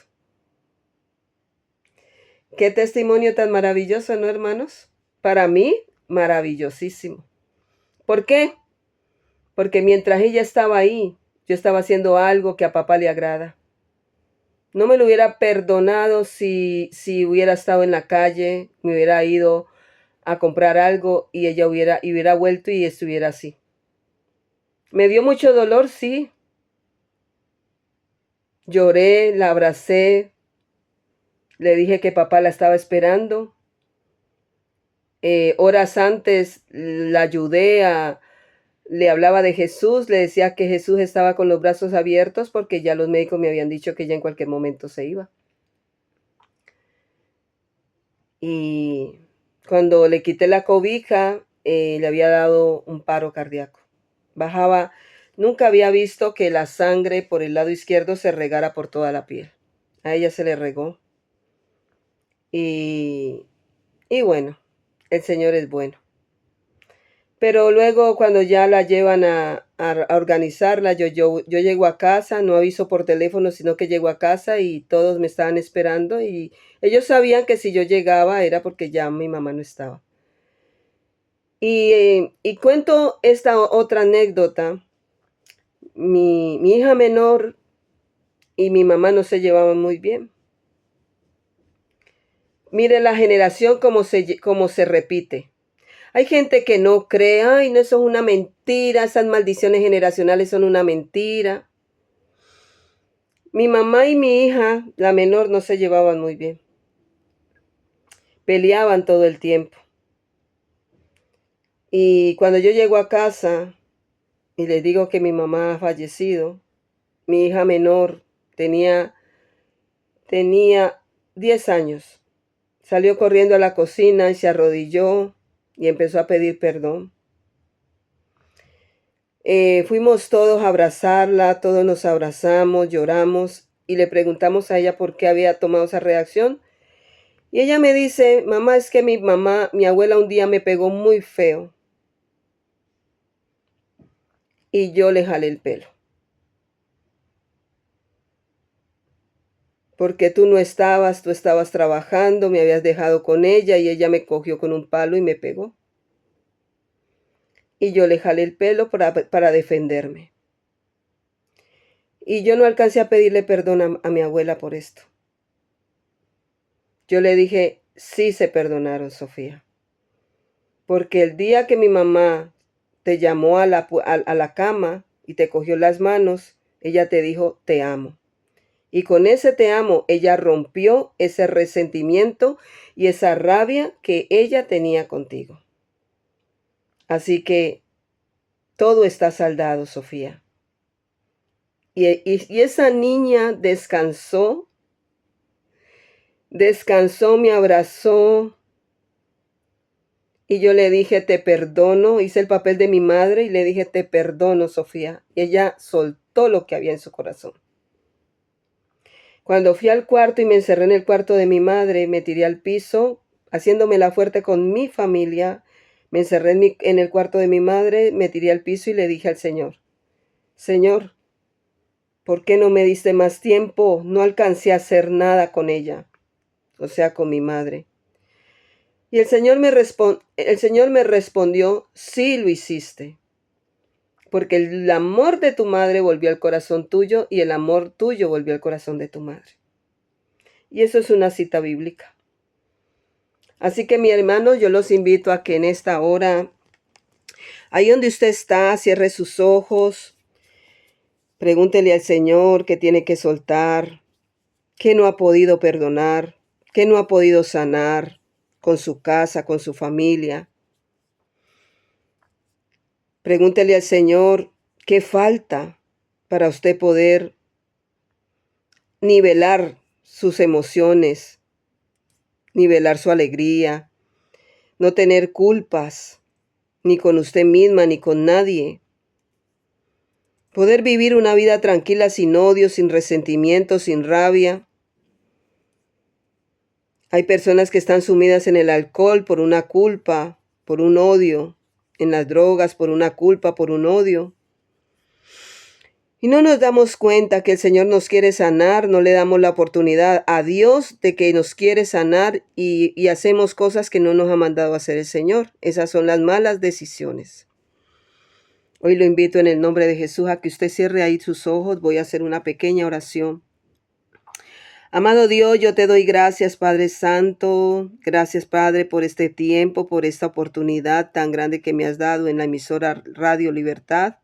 Qué testimonio tan maravilloso, ¿no, hermanos? Para mí, maravillosísimo. ¿Por qué? Porque mientras ella estaba ahí, yo estaba haciendo algo que a papá le agrada. No me lo hubiera perdonado si hubiera estado en la calle, me hubiera ido a comprar algo y ella hubiera vuelto y estuviera así. Me dio mucho dolor, sí. Lloré, la abracé, le dije que papá la estaba esperando. Horas antes la ayudé le hablaba de Jesús, le decía que Jesús estaba con los brazos abiertos porque ya los médicos me habían dicho que ya en cualquier momento se iba. Y cuando le quité la cobija, le había dado un paro cardíaco. Bajaba, nunca había visto que la sangre por el lado izquierdo se regara por toda la piel. A ella se le regó. Y, y bueno, el Señor es bueno. Pero luego cuando ya la llevan a organizarla, yo llego a casa, no aviso por teléfono, sino que llego a casa y todos me estaban esperando y ellos sabían que si yo llegaba era porque ya mi mamá no estaba. Y cuento esta otra anécdota. Mi hija menor y mi mamá no se llevaban muy bien. Mire la generación como se repite. Hay gente que no cree, ay, no, eso es una mentira, esas maldiciones generacionales son una mentira. Mi mamá y mi hija, la menor, no se llevaban muy bien. Peleaban todo el tiempo. Y cuando yo llego a casa y les digo que mi mamá ha fallecido, mi hija menor tenía 10 años. Salió corriendo a la cocina y se arrodilló y empezó a pedir perdón. Fuimos todos a abrazarla, todos nos abrazamos, lloramos y le preguntamos a ella por qué había tomado esa reacción. Y ella me dice, mamá, es que mi abuela un día me pegó muy feo y yo le jalé el pelo. Porque tú estabas trabajando, me habías dejado con ella y ella me cogió con un palo y me pegó. Y yo le jalé el pelo para defenderme. Y yo no alcancé a pedirle perdón a mi abuela por esto. Yo le dije, sí se perdonaron, Sofía. Porque el día que mi mamá te llamó a la cama y te cogió las manos, ella te dijo, te amo. Y con ese te amo, ella rompió ese resentimiento y esa rabia que ella tenía contigo. Así que todo está saldado, Sofía. Y esa niña descansó, me abrazó, y yo le dije, te perdono, hice el papel de mi madre y le dije, te perdono, Sofía. Y ella soltó lo que había en su corazón. Cuando fui al cuarto y me encerré en el cuarto de mi madre, me tiré al piso, haciéndome la fuerte con mi familia. Me encerré en el cuarto de mi madre, me tiré al piso y le dije al Señor, Señor, ¿por qué no me diste más tiempo? No alcancé a hacer nada con ella, o sea, con mi madre. Y el Señor me respondió, sí lo hiciste, porque el amor de tu madre volvió al corazón tuyo y el amor tuyo volvió al corazón de tu madre. Y eso es una cita bíblica. Así que mi hermano, yo los invito a que en esta hora, ahí donde usted está, cierre sus ojos, pregúntele al Señor qué tiene que soltar, qué no ha podido perdonar, qué no ha podido sanar con su casa, con su familia. Pregúntele al Señor qué falta para usted poder nivelar sus emociones, nivelar su alegría, no tener culpas, ni con usted misma, ni con nadie. Poder vivir una vida tranquila, sin odio, sin resentimiento, sin rabia. Hay personas que están sumidas en el alcohol por una culpa, por un odio, en las drogas por una culpa, por un odio. Y no nos damos cuenta que el Señor nos quiere sanar, no le damos la oportunidad a Dios de que nos quiere sanar y hacemos cosas que no nos ha mandado a hacer el Señor. Esas son las malas decisiones. Hoy lo invito en el nombre de Jesús a que usted cierre ahí sus ojos. Voy a hacer una pequeña oración. Amado Dios, yo te doy gracias, Padre Santo. Gracias, Padre, por este tiempo, por esta oportunidad tan grande que me has dado en la emisora Radio Libertad.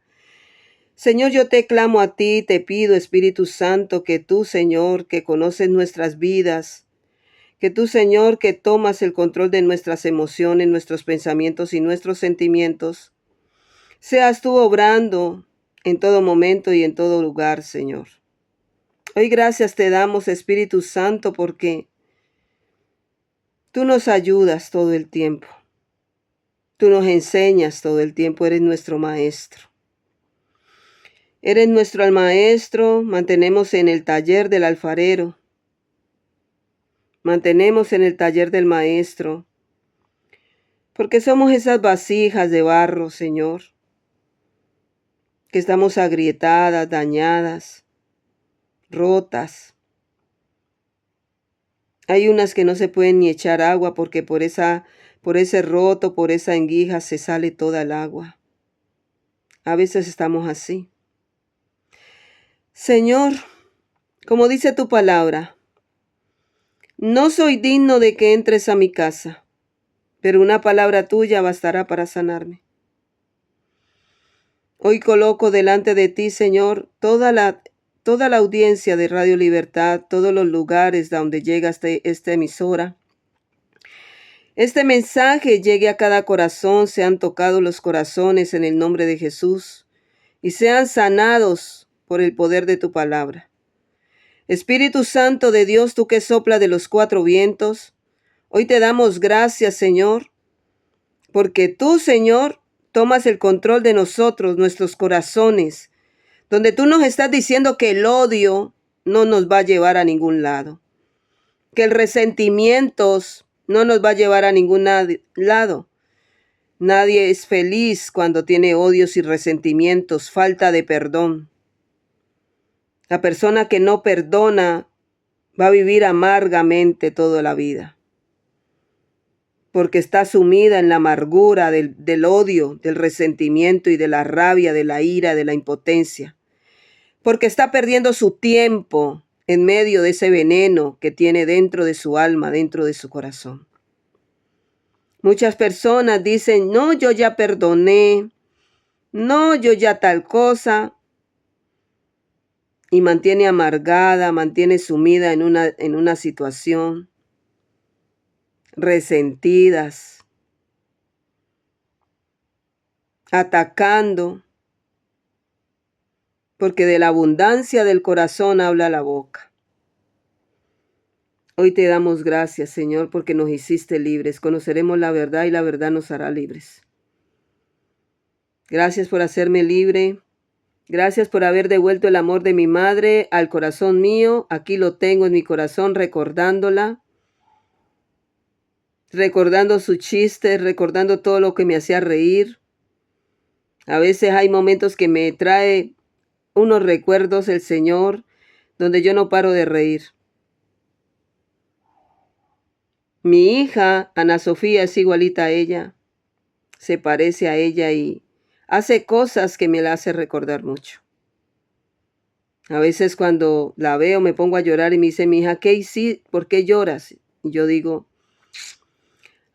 Señor, yo te clamo a ti, te pido, Espíritu Santo, que tú, Señor, que conoces nuestras vidas, que tú, Señor, que tomas el control de nuestras emociones, nuestros pensamientos y nuestros sentimientos, seas tú obrando en todo momento y en todo lugar, Señor. Hoy gracias te damos, Espíritu Santo, porque tú nos ayudas todo el tiempo. Tú nos enseñas todo el tiempo, eres nuestro maestro. Eres nuestro maestro, mantenemos en el taller del alfarero. Mantenemos en el taller del maestro, porque somos esas vasijas de barro, Señor, que estamos agrietadas, dañadas, rotas. Hay unas que no se pueden ni echar agua porque por ese roto, por esa enguija se sale toda el agua. A veces estamos así. Señor, como dice tu palabra, no soy digno de que entres a mi casa, pero una palabra tuya bastará para sanarme. Hoy coloco delante de ti, Señor, toda la audiencia de Radio Libertad, todos los lugares donde llega esta emisora. Este mensaje llegue a cada corazón, sean tocados los corazones en el nombre de Jesús y sean sanados por el poder de tu palabra. Espíritu Santo de Dios, tú que sopla de los cuatro vientos, hoy te damos gracias, Señor, porque tú, Señor, tomas el control de nosotros, nuestros corazones, donde tú nos estás diciendo que el odio no nos va a llevar a ningún lado, que el resentimiento no nos va a llevar a ningún lado. Nadie es feliz cuando tiene odios y resentimientos, falta de perdón. La persona que no perdona va a vivir amargamente toda la vida, porque está sumida en la amargura del odio, del resentimiento y de la rabia, de la ira, de la impotencia, porque está perdiendo su tiempo en medio de ese veneno que tiene dentro de su alma, dentro de su corazón. Muchas personas dicen, no, yo ya perdoné, no, yo ya tal cosa, y mantiene amargada, mantiene sumida en una situación, resentidas, atacando, porque de la abundancia del corazón habla la boca. Hoy te damos gracias, Señor, porque nos hiciste libres. Conoceremos la verdad y la verdad nos hará libres. Gracias por hacerme libre. Gracias por haber devuelto el amor de mi madre al corazón mío. Aquí lo tengo en mi corazón recordándola, recordando sus chistes, recordando todo lo que me hacía reír. A veces hay momentos que me trae unos recuerdos el Señor donde yo no paro de reír. Mi hija, Ana Sofía, es igualita a ella, se parece a ella y hace cosas que me la hace recordar mucho. A veces cuando la veo me pongo a llorar y me dice mi hija, ¿qué hiciste? ¿Por qué lloras? Y yo digo,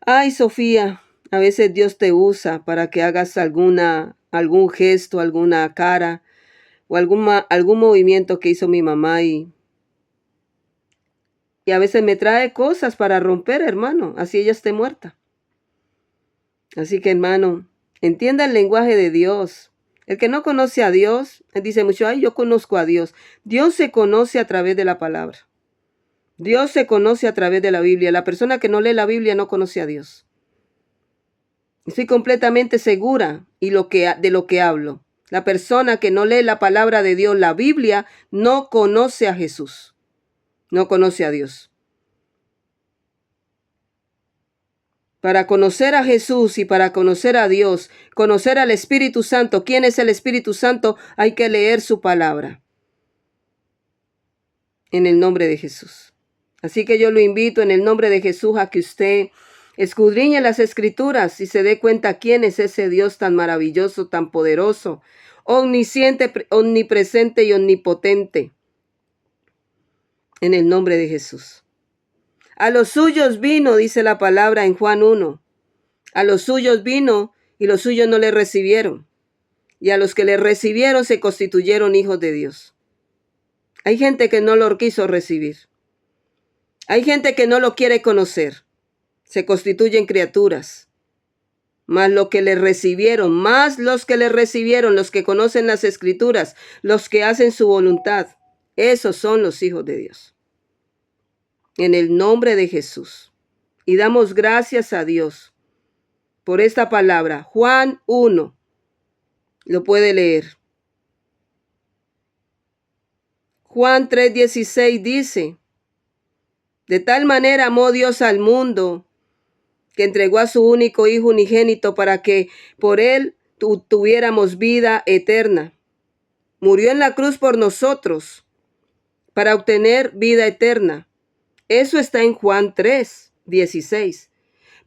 ay Sofía, a veces Dios te usa para que hagas algún gesto, alguna cara o algún movimiento que hizo mi mamá y a veces me trae cosas para romper, hermano, así ella esté muerta. Así que, hermano, entienda el lenguaje de Dios. El que no conoce a Dios, dice mucho, ay, yo conozco a Dios. Dios se conoce a través de la palabra. Dios se conoce a través de la Biblia. La persona que no lee la Biblia no conoce a Dios. Estoy completamente segura de lo que hablo. La persona que no lee la palabra de Dios, la Biblia, no conoce a Jesús. No conoce a Dios. Para conocer a Jesús y para conocer a Dios, conocer al Espíritu Santo, ¿quién es el Espíritu Santo? Hay que leer su palabra. En el nombre de Jesús. Así que yo lo invito en el nombre de Jesús a que usted escudriñe las Escrituras y se dé cuenta quién es ese Dios tan maravilloso, tan poderoso, omnisciente, omnipresente y omnipotente. En el nombre de Jesús. A los suyos vino, dice la palabra en Juan 1. A los suyos vino y los suyos no le recibieron. y a los que le recibieron se constituyeron hijos de Dios. Hay gente que no lo quiso recibir. Hay gente que no lo quiere conocer. Se constituyen criaturas. Más los que le recibieron, los que conocen las Escrituras, los que hacen su voluntad, esos son los hijos de Dios. En el nombre de Jesús. Y damos gracias a Dios por esta palabra. Juan 1. Lo puede leer. Juan 3:16 dice: de tal manera amó Dios al mundo, que entregó a su único Hijo unigénito para que por él tuviéramos vida eterna. Murió en la cruz por nosotros para obtener vida eterna. Eso está en Juan 3:16.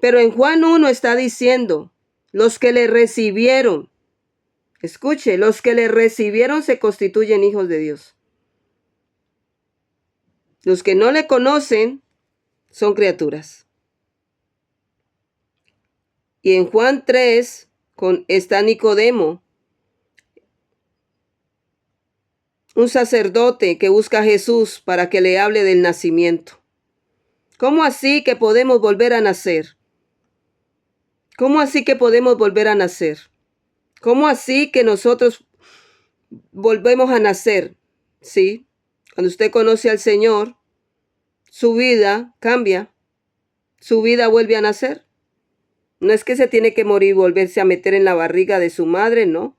Pero en Juan 1 está diciendo, los que le recibieron, escuche, los que le recibieron se constituyen hijos de Dios. Los que no le conocen son criaturas. Y en Juan 3 está Nicodemo, un sacerdote que busca a Jesús para que le hable del nacimiento. ¿Cómo así que podemos volver a nacer? ¿Cómo así que podemos volver a nacer? ¿Cómo así que nosotros volvemos a nacer? Sí, cuando usted conoce al Señor, su vida cambia, su vida vuelve a nacer. No es que se tiene que morir y volverse a meter en la barriga de su madre, no.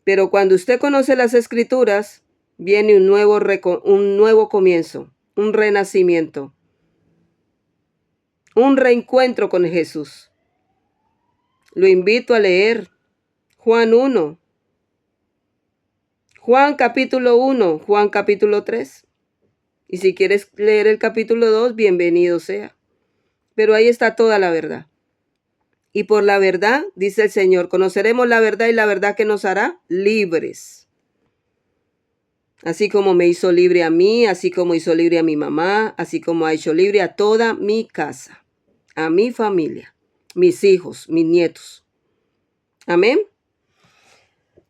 Pero cuando usted conoce las Escrituras, viene un nuevo comienzo, un renacimiento, un reencuentro con Jesús. Lo invito a leer Juan 1, Juan capítulo 1, Juan capítulo 3. Y si quieres leer el capítulo 2, bienvenido sea. Pero ahí está toda la verdad. Y por la verdad, dice el Señor, conoceremos la verdad y la verdad que nos hará libres. Así como me hizo libre a mí, así como hizo libre a mi mamá, así como ha hecho libre a toda mi casa, a mi familia, mis hijos, mis nietos. Amén.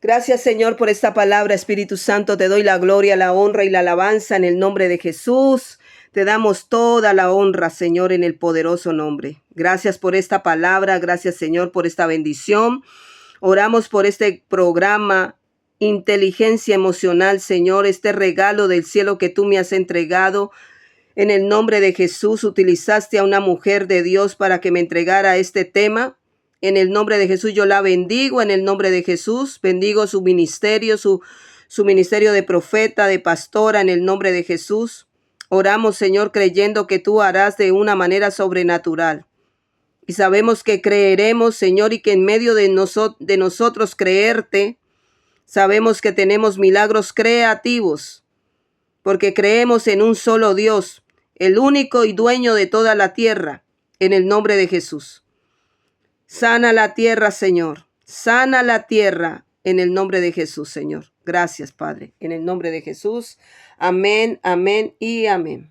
Gracias, Señor, por esta palabra. Espíritu Santo, te doy la gloria, la honra y la alabanza en el nombre de Jesús. Te damos toda la honra, Señor, en el poderoso nombre. Gracias por esta palabra. Gracias, Señor, por esta bendición. Oramos por este programa Inteligencia Emocional, Señor, este regalo del cielo que tú me has entregado. En el nombre de Jesús, utilizaste a una mujer de Dios para que me entregara este tema. En el nombre de Jesús yo la bendigo, en el nombre de Jesús bendigo su ministerio, su ministerio de profeta, de pastora, en el nombre de Jesús. Oramos, Señor, creyendo que tú harás de una manera sobrenatural. Y sabemos que creeremos, Señor, y que en medio de nosotros creerte, sabemos que tenemos milagros creativos, porque creemos en un solo Dios, el único y dueño de toda la tierra, en el nombre de Jesús. Sana la tierra, Señor. Sana la tierra en el nombre de Jesús, Señor. Gracias, Padre. En el nombre de Jesús. Amén, amén y amén.